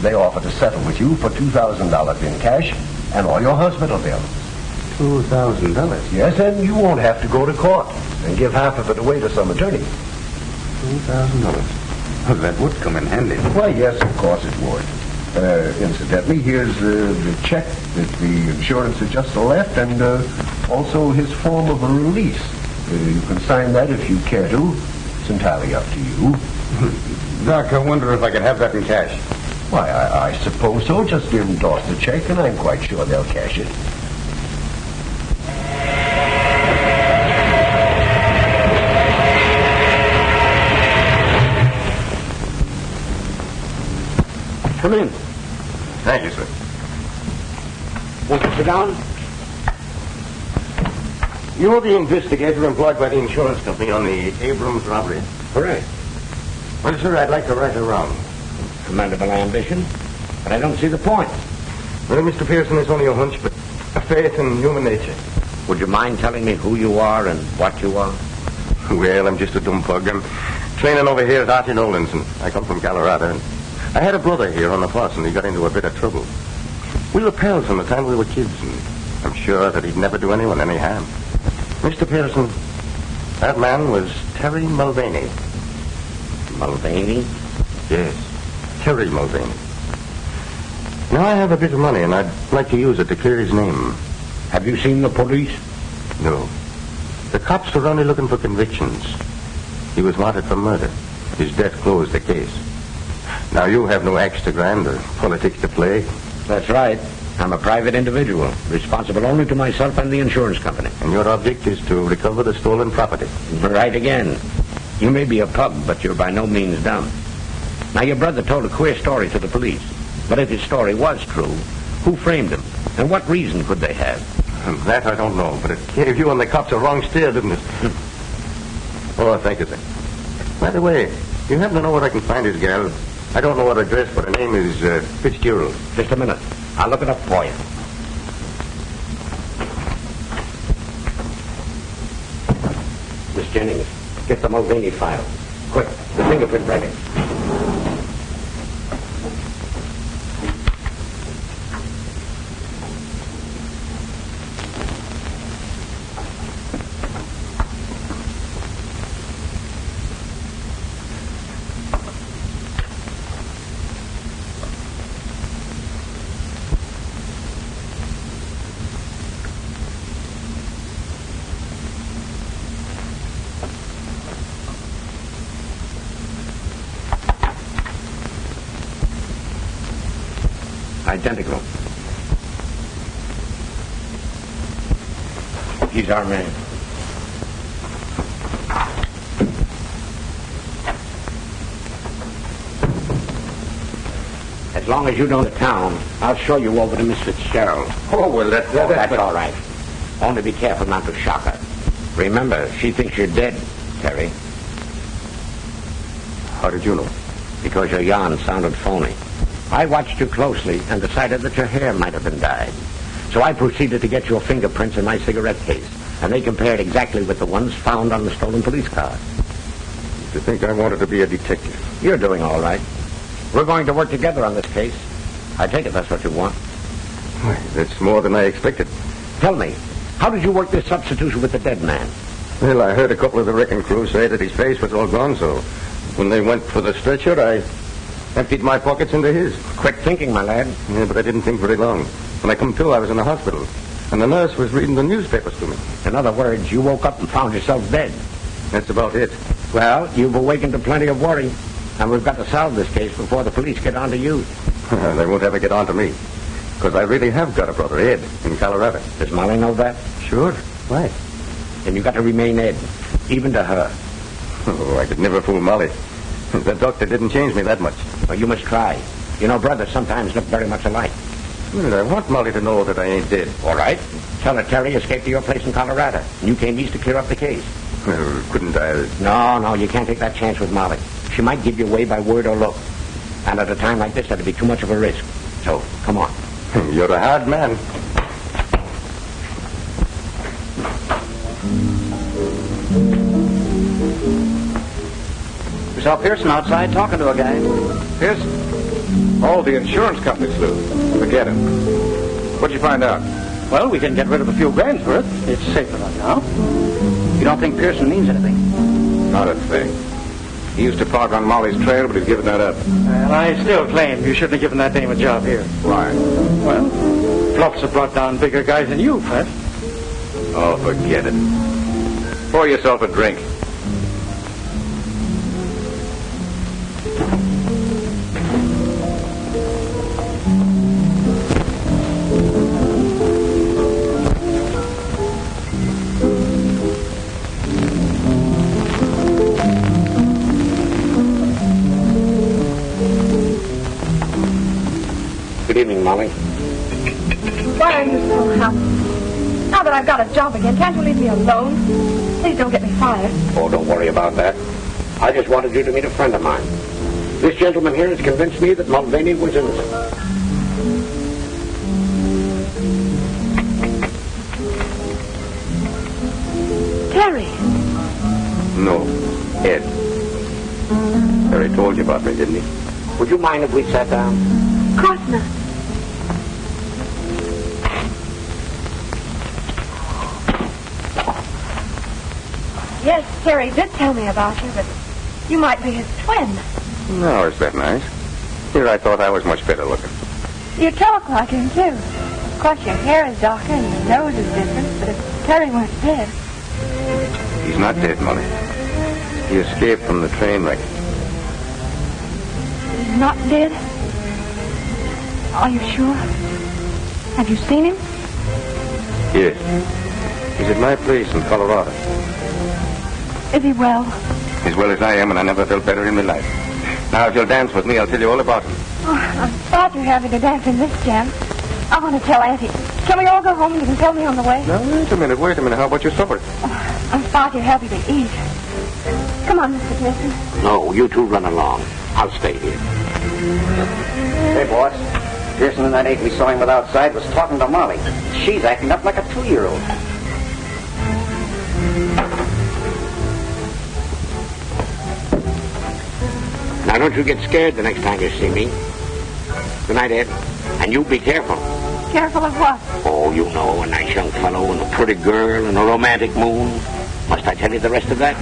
They offer to settle with you for $2,000 in cash and all your hospital bills. $2,000? Yes, and you won't have to go to court and give half of it away to some attorney. $2,000? Well, that would come in handy. Why, yes, of course it would. Incidentally, here's the check that the insurance adjuster left and also his form of a release. You can sign that if you care to. It's entirely up to you. Doc, I wonder if I could have that in cash. Why, I suppose so. Just endorse the check and I'm quite sure they'll cash it. Come in. Thank you, sir. Won't you sit down? You're the investigator employed by the insurance company on the Abrams robbery. Correct. Well, sir, I'd like to right her wrong. Commendable ambition, but I don't see the point. Well, Mr. Pearson, it's only a hunch, but a faith in human nature. Would you mind telling me who you are and what you are? Well, I'm just a dumb pug. I'm training over here at Artie Nolan's, and I come from Colorado. And I had a brother here on the force, and he got into a bit of trouble. We were pals from the time we were kids, and I'm sure that he'd never do anyone any harm. Mr. Pearson, that man was Terry Mulvaney. Mulvaney? Yes, Terry Mulvaney. Now, I have a bit of money, and I'd like to use it to clear his name. Have you seen the police? No. The cops were only looking for convictions. He was wanted for murder. His death closed the case. Now, you have no axe to grind or politics to play. That's right. I'm a private individual, responsible only to myself and the insurance company. And your object is to recover the stolen property. Right again. You may be a pug, but you're by no means dumb. Now, your brother told a queer story to the police. But if his story was true, who framed him? And what reason could they have? That I don't know, but it gave you and the cops a wrong steer, didn't it? Oh, thank you, sir. By the way, you happen to know where I can find his gal? I don't know her address, but her name is Fitzgerald. Just a minute. I'll look it up for you. Miss Jennings, get the Mulvaney file. Quick, the fingerprint record. Identical. He's our man. As long as you know the town, I'll show you over to Miss Fitzgerald. Oh, well, that's all right. Only be careful not to shock her. Remember, she thinks you're dead, Terry. How did you know? Because your yarn sounded phony. I watched you closely and decided that your hair might have been dyed. So I proceeded to get your fingerprints in my cigarette case, and they compared exactly with the ones found on the stolen police car. You think I wanted to be a detective? You're doing all right. We're going to work together on this case. I take it that's what you want. That's more than I expected. Tell me, how did you work this substitution with the dead man? Well, I heard a couple of the wrecking crew say that his face was all gone, so when they went for the stretcher, I emptied my pockets into his. Quick thinking, my lad. Yeah, but I didn't think very long. When I come to, I was in the hospital, and the nurse was reading the newspapers to me. In other words, you woke up and found yourself dead. That's about it. Well, you've awakened to plenty of worry, and we've got to solve this case before the police get on to you. They won't ever get on to me, because I really have got a brother, Ed, in Colorado. Does Molly know that? Sure. Why? Then you've got to remain Ed, even to her. Oh, I could never fool Molly. The doctor didn't change me that much. Well, you must try. You know, brothers sometimes look very much alike. Well, I want Molly to know that I ain't dead. All right. Tell her Terry escaped to your place in Colorado, and you came east to clear up the case. Well, couldn't I? No, you can't take that chance with Molly. She might give you away by word or look. And at a time like this, that'd be too much of a risk. So, come on. You're a hard man. We saw Pearson outside talking to a guy. Pearson? Oh, the insurance company sleuth. Forget him. What'd you find out? Well, we can get rid of a few grand's worth. It's safe enough now. You don't think Pearson means anything? Not a thing. He used to park on Molly's trail, but he's given that up. And I still claim you shouldn't have given that dame a job here. Why? Well, Flops have brought down bigger guys than you, Fred. Oh, forget it. Pour yourself a drink. Good evening, Molly. Why are you so happy? Now that I've got a job again, can't you leave me alone? Please don't get me fired. Oh, don't worry about that. I just wanted you to meet a friend of mine. This gentleman here has convinced me that Mulvaney was innocent. Terry. No, Ed. Harry told you about me, didn't he? Would you mind if we sat down? Of course not. Yes, Terry did tell me about you, but you might be his twin. No, is that nice? Here I thought I was much better looking. You talk like him, too. Of course, your hair is darker and your nose is different, but if Terry weren't dead... He's not dead, Molly. He escaped from the train wreck. He's not dead? Are you sure? Have you seen him? Yes. He's at my place in Colorado. Is he well? As well as I am, and I never felt better in my life. Now, if you'll dance with me, I'll tell you all about him. Oh, I'm far too happy to dance in this jam. I want to tell Auntie. Can we all go home and you can tell me on the way? Now, wait a minute. How about your supper? I'm far too happy to eat. Come on, Mr. Pearson. No, you two run along. I'll stay here. Hey, boss. Pearson and that ape we saw him with outside was talking to Molly. She's acting up like a 2-year-old. Now, don't you get scared the next time you see me. Good night, Ed. And you be careful. Careful of what? Oh, you know, a nice young fellow and a pretty girl and a romantic moon. Must I tell you the rest of that?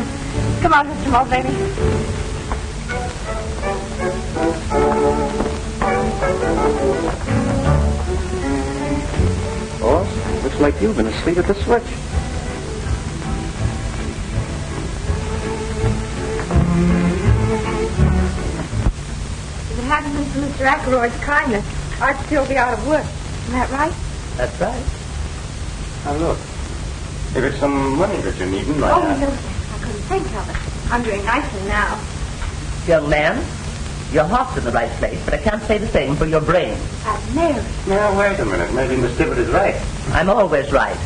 Come on, Mr. Mulvaney. Boss, looks like you've been asleep at the switch. If it hadn't been for Mr. Ackroyd's kindness, I'd still be out of work. Isn't that right? That's right. Now, look. If it's some money that you're needing, Oh, no, sir. I couldn't think of it. I'm doing nicely now. Young man, your heart's in the right place, but I can't say the same for your brain. Mary. Now, wait a minute. Maybe Miss Tibbet is right. I'm always right.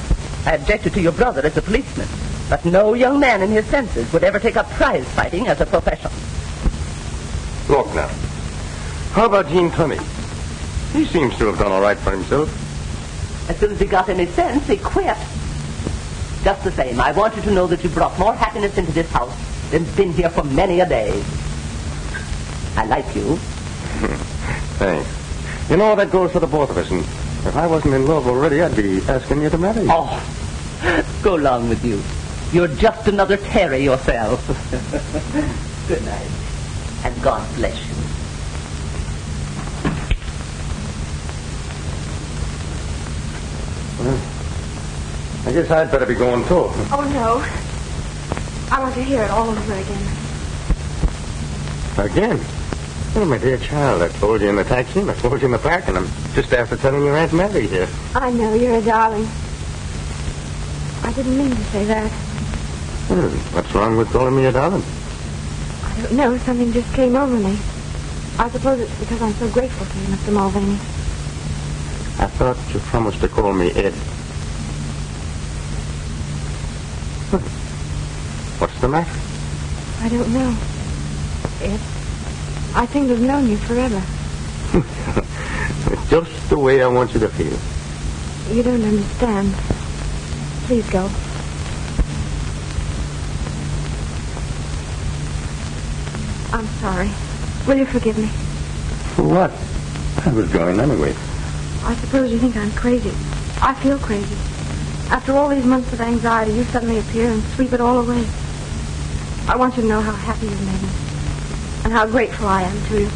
I objected to your brother as a policeman, but no young man in his senses would ever take up prize fighting as a profession. Look now. How about Gene Tunney? He seems to have done all right for himself. As soon as he got any sense, he quit. Just the same, I want you to know that you brought more happiness into this house than's been here for many a day. I like you. Thanks. You know, that goes for the both of us, and if I wasn't in love already, I'd be asking you to marry. Oh, go along with you. You're just another Terry yourself. Good night, and God bless you. Well, I guess I'd better be going, too. Oh, no. I want to hear it all over again. Again? Oh, my dear child, I told you in the taxi, and I told you in the park, and I'm just after telling your Aunt Mary here. I know, you're a darling. I didn't mean to say that. Well, what's wrong with calling me a darling? I don't know, something just came over me. I suppose it's because I'm so grateful to you, Mr. Mulvaney. I thought you promised to call me Ed. What's the matter? I don't know. Ed, I seem to have known you forever. It's just the way I want you to feel. You don't understand. Please go. I'm sorry. Will you forgive me? For what? I was going anyway. I suppose you think I'm crazy. I feel crazy. After all these months of anxiety, you suddenly appear and sweep it all away. I want you to know how happy you've made me, and how grateful I am to you.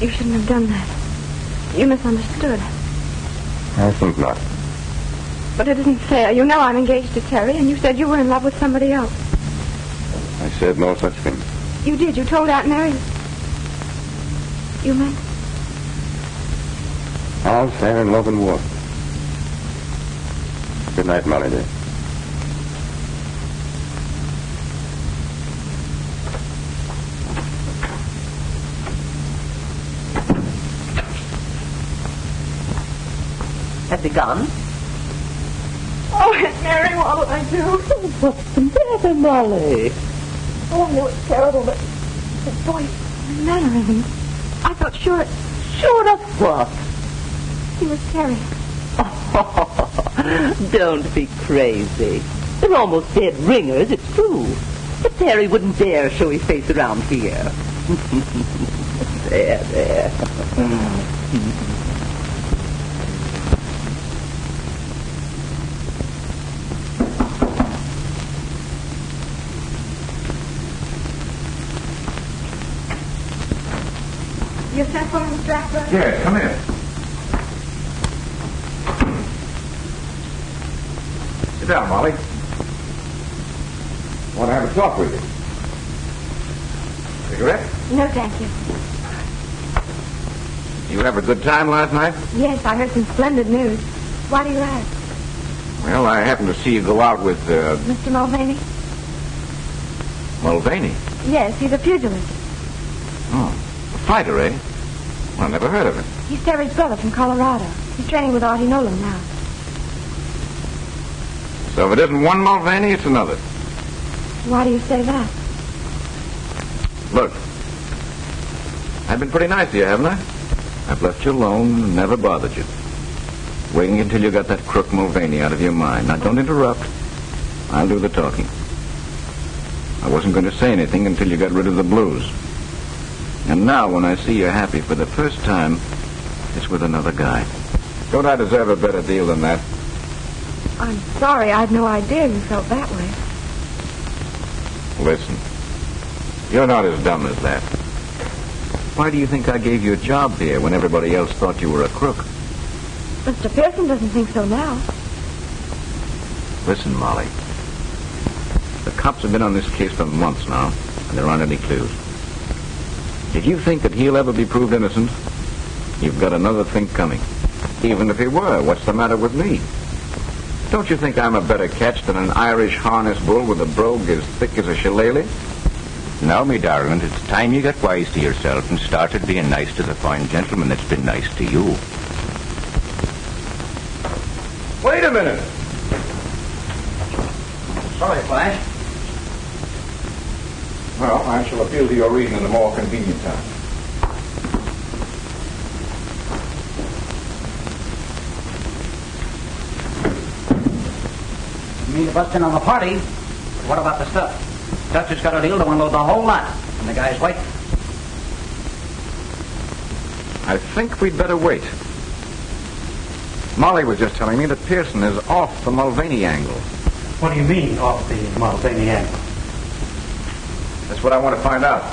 You shouldn't have done that. You misunderstood. I think not. But it isn't fair. You know I'm engaged to Terry, and you said you were in love with somebody else. I said no such thing. You did. You told Aunt Mary. You meant? All's fair in love and war. Good night, Molly dear. Has he gone? Oh, Aunt Mary, what'll I do? What's the matter, Molly? Oh, I know it's terrible, but his voice, his mannerisms. I felt sure it... Sure of what? He was Terry. Don't be crazy. They're almost dead ringers, it's true. But Terry wouldn't dare show his face around here. There. You sent for Mr. Blackburn? Yes, come in. Sit down, Molly. Want to have a talk with you. Cigarette? No, thank you. You have a good time last night? Yes, I heard some splendid news. Why do you ask? Well, I happened to see you go out with, Mr. Mulvaney? Mulvaney. Yes, he's a pugilist. Oh, a fighter, eh? Well, I never heard of him. He's Terry's brother from Colorado. He's training with Artie Nolan now. So if it isn't one Mulvaney, it's another. Why do you say that? Look, I've been pretty nice to you, haven't I? I've left you alone and never bothered you. Waiting until you got that crook Mulvaney out of your mind. Now, don't interrupt. I'll do the talking. I wasn't going to say anything until you got rid of the blues. And now, when I see you're happy for the first time, it's with another guy. Don't I deserve a better deal than that? I'm sorry. I had no idea you felt that way. Listen, you're not as dumb as that. Why do you think I gave you a job here when everybody else thought you were a crook? Mr. Pearson doesn't think so now. Listen, Molly. The cops have been on this case for months now, and there aren't any clues. If you think that he'll ever be proved innocent, you've got another thing coming. Even if he were, what's the matter with me? Don't you think I'm a better catch than an Irish harness bull with a brogue as thick as a shillelagh? Now, me darling, it's time you got wise to yourself and started being nice to the fine gentleman that's been nice to you. Wait a minute. Sorry, Flash. Well, I shall appeal to your reason at a more convenient time. You mean to bust in on the party? What about the stuff? Dutch has got a deal to unload the whole lot. And the guy's white. I think we'd better wait. Molly was just telling me that Pearson is off the Mulvaney angle. What do you mean, off the Mulvaney angle? That's what I want to find out.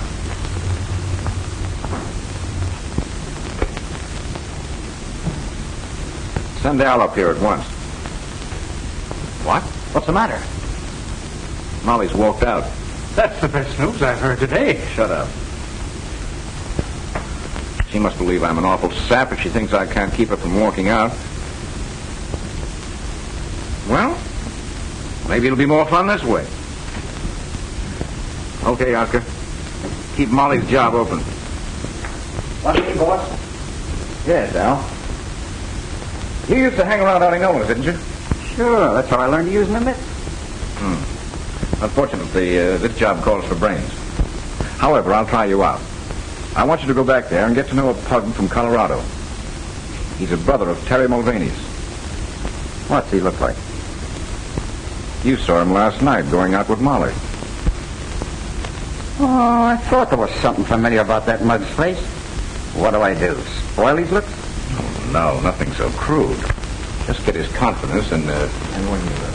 Send Al up here at once. What? What's the matter? Molly's walked out. That's the best news I've heard today. Shut up. She must believe I'm an awful sap if she thinks I can't keep her from walking out. Well, maybe it'll be more fun this way. Okay, Oscar. Keep Molly's job open. What's it, boss? Yes, Al. You used to hang around Artie Nolan's, didn't you? Sure, that's how I learned to use my mitts. Unfortunately, this job calls for brains. However, I'll try you out. I want you to go back there and get to know a pug from Colorado. He's a brother of Terry Mulvaney's. What's he look like? You saw him last night going out with Molly. Oh, I thought there was something familiar about that mug's face. What do I do? Spoil his looks? Oh, no, nothing so crude. Just get his confidence and when you...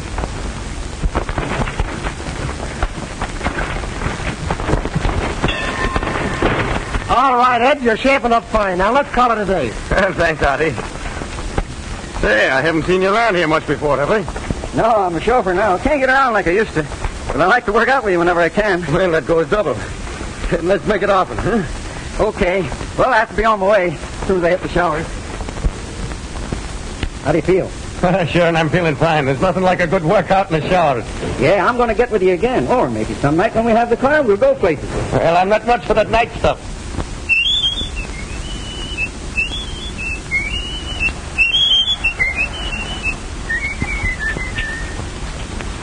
All right, Ed, you're shaping up fine. Now, let's call it a day. Thanks, Artie. Say, I haven't seen you around here much before, have I? No, I'm a chauffeur now. Can't get around like I used to. But I like to work out with you whenever I can. Well, that goes double. Let's make it often, huh? Okay. Well, I have to be on my way as soon as I hit the showers. How do you feel? Sure, and I'm feeling fine. There's nothing like a good workout in the shower. Yeah, I'm going to get with you again. Or maybe some night when we have the car, we'll go places. Well, I'm not much for that night stuff.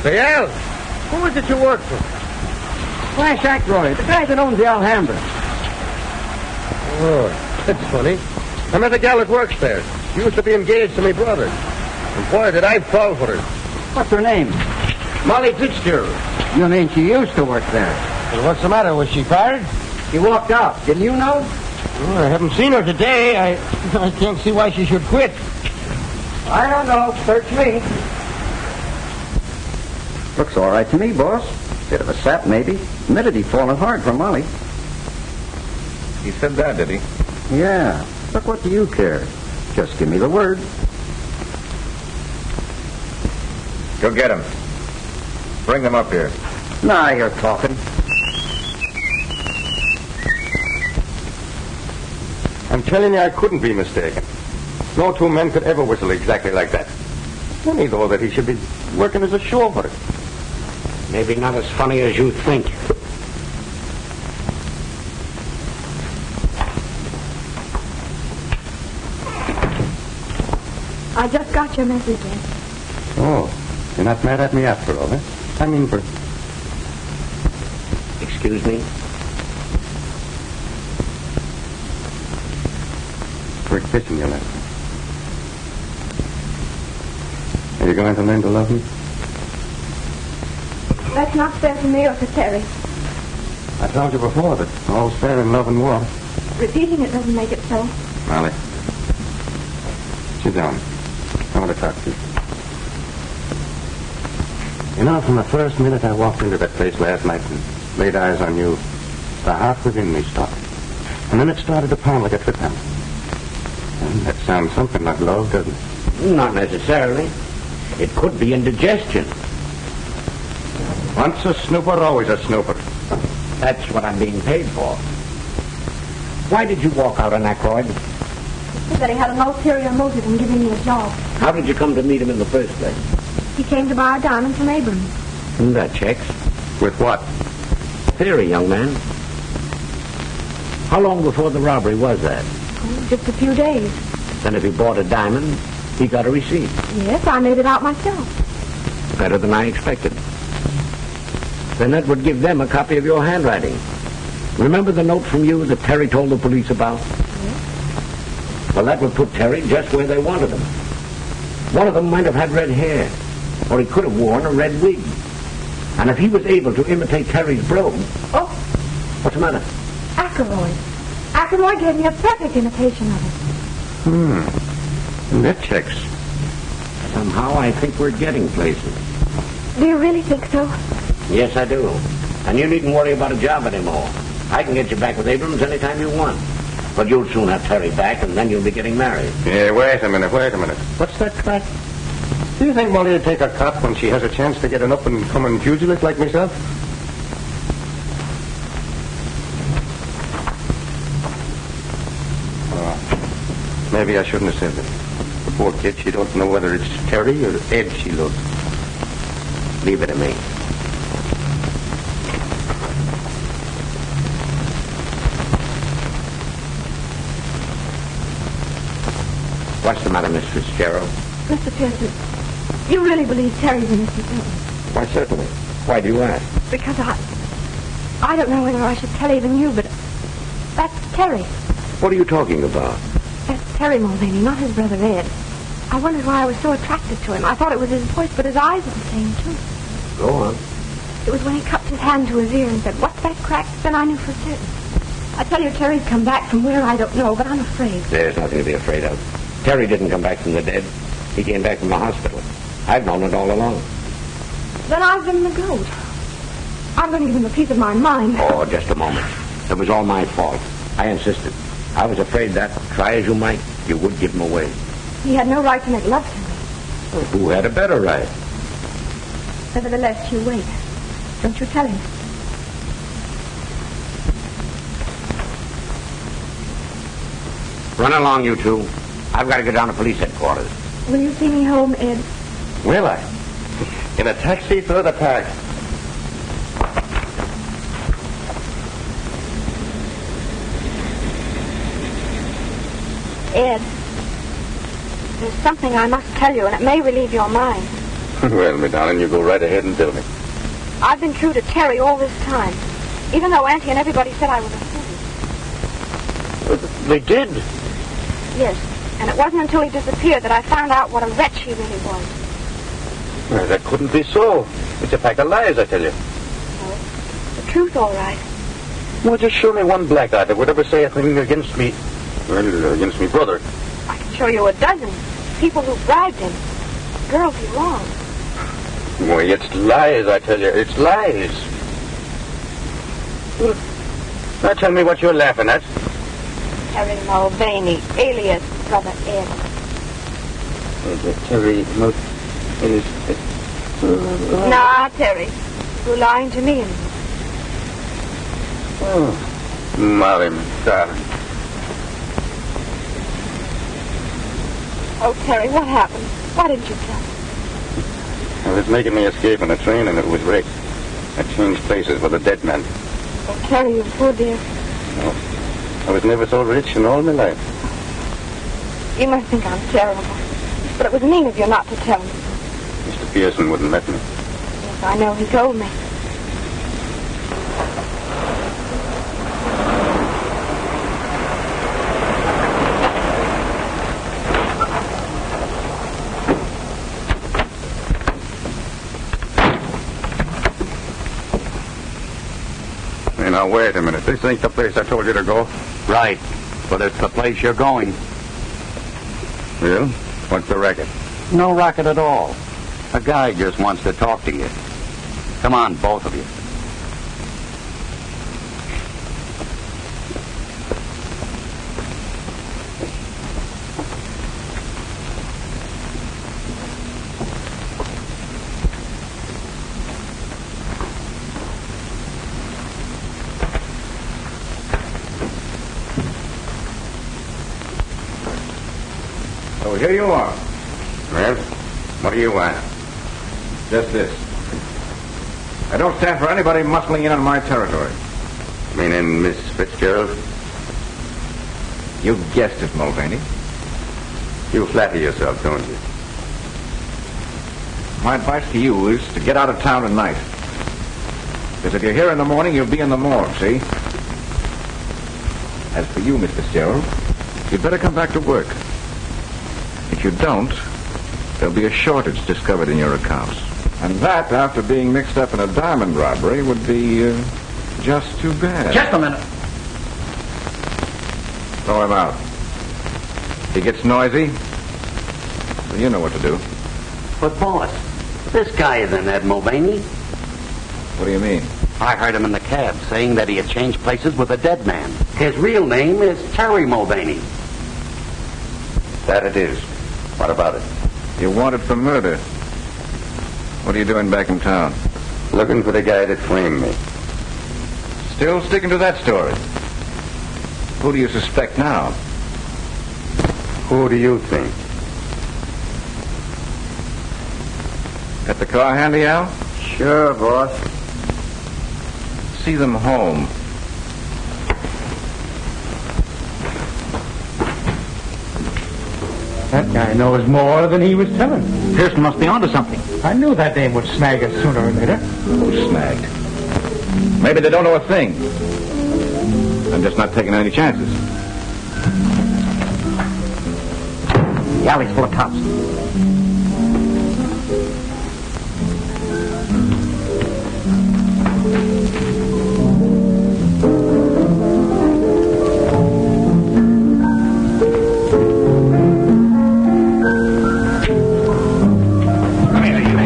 Say, Al, who is it you work for? Flash Ackroyd, the guy that owns the Alhambra. Oh, that's funny. I met a gal that works there. She used to be engaged to my brother. And boy, did I fall for her. What's her name? Molly Fitzgerald. You mean she used to work there? Well, what's the matter? Was she fired? She walked out. Didn't you know? Oh, I haven't seen her today. I can't see why she should quit. I don't know. Search me. Looks all right to me, boss. Bit of a sap, maybe. Admitted he'd fallen hard for Molly. He said that, did he? Yeah. But what do you care? Just give me the word. Go get him. Bring them up here. Now you're talking. I'm telling you, I couldn't be mistaken. No two men could ever whistle exactly like that. Funny, though, that he should be working as a chauffeur. Maybe not as funny as you think. I just got your message, Ed. Oh, you're not mad at me after all, eh? I mean, for... Excuse me? For kissing you last night. Are you going to learn to love me? That's not fair for me or for Terry. I told you before that all's fair in love and war. Repeating it doesn't make it so. Molly, sit down. I want to talk to you. You know, from the first minute I walked into that place last night and laid eyes on you, the heart within me stopped. And then it started to pound like a trip hammer. And that sounds something like love, doesn't it? Not necessarily. It could be indigestion. Once a snooper, always a snooper. That's what I'm being paid for. Why did you walk out on Ackroyd? He said he had an ulterior motive in giving me a job. How did you come to meet him in the first place? He came to buy a diamond from Abrams. That checks. With what? Theory, young man. How long before the robbery was that? Oh, just a few days. Then if he bought a diamond, he got a receipt. Yes, I made it out myself. Better than I expected. Then that would give them a copy of your handwriting. Remember the note from you that Terry told the police about? Yes. Well, that would put Terry just where they wanted him. One of them might have had red hair, or he could have worn a red wig. And if he was able to imitate Terry's brogue... Oh! What's the matter? Ackroyd. Ackroyd gave me a perfect imitation of it. And that checks. Somehow I think we're getting places. Do you really think so? Yes, I do. And you needn't worry about a job anymore. I can get you back with Abrams anytime you want. But you'll soon have Terry back, and then you'll be getting married. Yeah, wait a minute. What's that crack? Do you think Molly would take a cop when she has a chance to get an up-and-coming pugilist like myself? Oh, maybe I shouldn't have said that. The poor kid, she don't know whether it's Terry or Ed she loves. Leave it to me. What's the matter, Miss Fitzgerald? Mr. Pearson, you really believe Terry's innocent, don't you? Why, certainly. Why do you ask? Because I don't know whether I should tell even you, but that's Terry. What are you talking about? That's Terry Mulvaney, not his brother Ed. I wondered why I was so attracted to him. I thought it was his voice, but his eyes were the same, too. Go on. It was when he cupped his hand to his ear and said, "What's that crack?" Then I knew for certain. I tell you, Terry's come back from where I don't know, but I'm afraid. There's nothing to be afraid of. Terry didn't come back from the dead. He came back from the hospital. I've known it all along. Then I've been the goat. I'm going to give him a piece of my mind. Oh, just a moment. It was all my fault. I insisted. I was afraid that, try as you might, you would give him away. He had no right to make love to me. Well, who had a better right? Nevertheless, you wait. Don't you tell him. Run along, you two. I've got to get down to police headquarters. Will you see me home, Ed? Will I? In a taxi through the park. Ed, there's something I must tell you, and it may relieve your mind. Well, me darling, you go right ahead and tell me. I've been true to Terry all this time, even though Auntie and everybody said I was a fool. They did. Yes, and it wasn't until he disappeared that I found out what a wretch he really was. Well, that couldn't be so. It's a pack of lies, I tell you. The truth, all right. Well, just show me one black eye that would ever say a thing against me. Well, against me brother. I can show you a dozen. People who bribed him. Girls he wronged. Why, it's lies, I tell you. It's lies. Well, now tell me what you're laughing at. Terry Mulvaney, alias Brother Ed. Terry Nah, Terry. You're lying to me anymore. Oh, Molly, darling. Oh, Terry, what happened? Why didn't you tell me? I was making me escape on a train and it was wrecked. I changed places with a dead man. Oh, Terry, you poor dear. Oh, I was never so rich in all my life. You must think I'm terrible. But it was mean of you not to tell me. Mr. Pearson wouldn't let me. Yes, I know. He told me. Hey, now, wait a minute. This ain't the place I told you to go. Right, but it's the place you're going. Well, what's the racket? No racket at all. A guy just wants to talk to you. Come on, both of you. So here you are. Well, what do you want? Just this. I don't stand for anybody muscling in on my territory. Meaning Miss Fitzgerald? You guessed it, Mulvaney. You flatter yourself, don't you? My advice to you is to get out of town tonight. Because if you're here in the morning, you'll be in the morgue, see? As for you, Miss Fitzgerald, you'd better come back to work. If you don't, there'll be a shortage discovered in your accounts. And that, after being mixed up in a diamond robbery, would be just too bad. Just a minute. Throw him out. If he gets noisy, well, you know what to do. But, boss, this guy isn't Ed Mulvaney. What do you mean? I heard him in the cab saying that he had changed places with a dead man. His real name is Terry Mulvaney. That it is. What about it? You're wanted for murder. What are you doing back in town? Looking for the guy that framed me. Still sticking to that story. Who do you suspect now? Who do you think? Got the car handy, Al? Sure, boss. See them home. That guy knows more than he was telling. Pearson must be onto something. I knew that dame would snag us sooner or later. Who's snagged? Maybe they don't know a thing. I'm just not taking any chances. The alley's full of cops.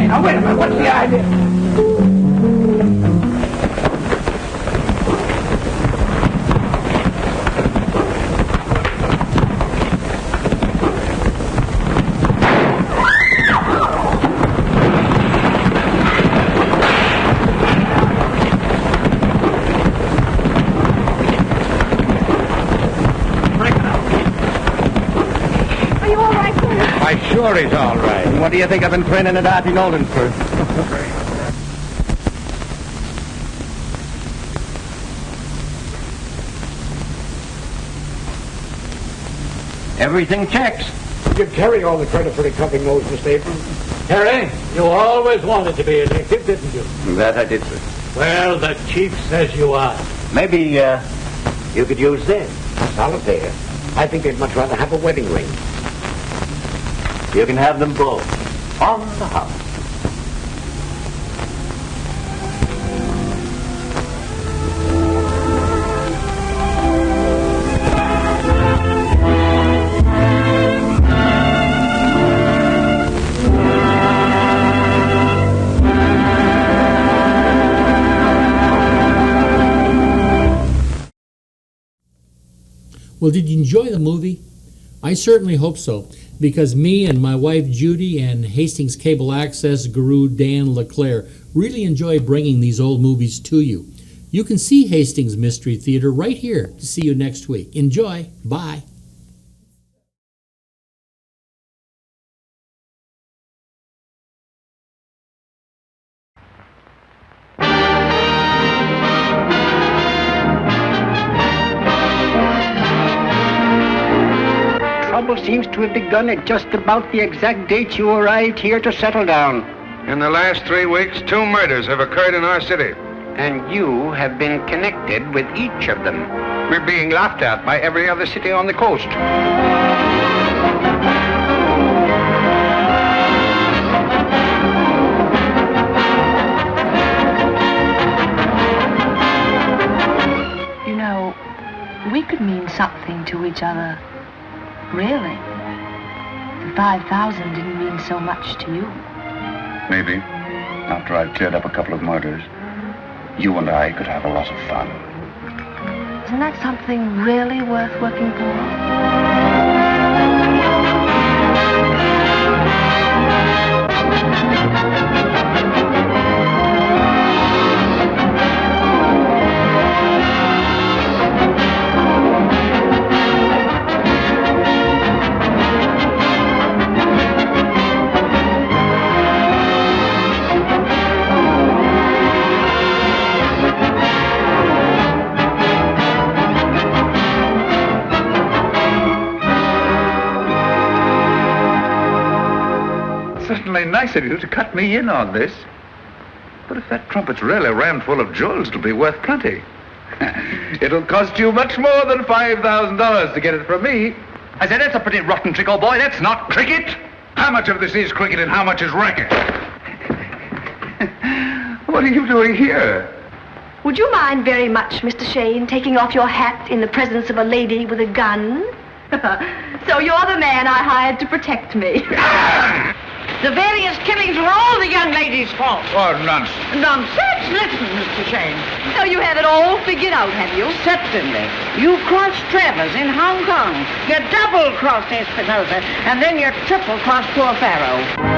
Now, wait a minute. What's the idea? Are you all right, Terry? Why, sure he's all right. What do you think I've been training at Artie Nolan for? Everything checks. Give Terry all the credit for recovering those, Mr. Abrams. Harry, you always wanted to be a detective, didn't you? That I did, sir. Well, the chief says you are. Maybe you could use this. Solitaire. I think they'd much rather have a wedding ring. You can have them both. On the house. Well, did you enjoy the movie? I certainly hope so, because me and my wife Judy and Hastings Cable Access guru Dan LeClaire really enjoy bringing these old movies to you. You can see Hastings Mystery Theater right here. To see you next week. Enjoy. Bye. Trouble seems to have begun at just about the exact date you arrived here to settle down. In the last 3 weeks, 2 murders have occurred in our city. And you have been connected with each of them. We're being laughed at by every other city on the coast. You know, we could mean something to each other. Really? The 5,000 didn't mean so much to you. Maybe. After I've cleared up a couple of murders, you and I could have a lot of fun. Isn't that something really worth working for? Certainly nice of you to cut me in on this. But if that trumpet's really rammed full of jewels, it'll be worth plenty. It'll cost you much more than $5,000 to get it from me. I said, that's a pretty rotten trick, old boy. That's not cricket. How much of this is cricket and how much is racket? What are you doing here? Would you mind very much, Mr. Shane, taking off your hat in the presence of a lady with a gun? So you're the man I hired to protect me. The various killings were all the young lady's fault. Oh, nonsense. Nonsense? Listen, Mr. Shane. So you have it all figured out, have you? Certainly. You crossed Travers in Hong Kong. You double-crossed Espinosa, and then you triple-crossed poor Pharaoh.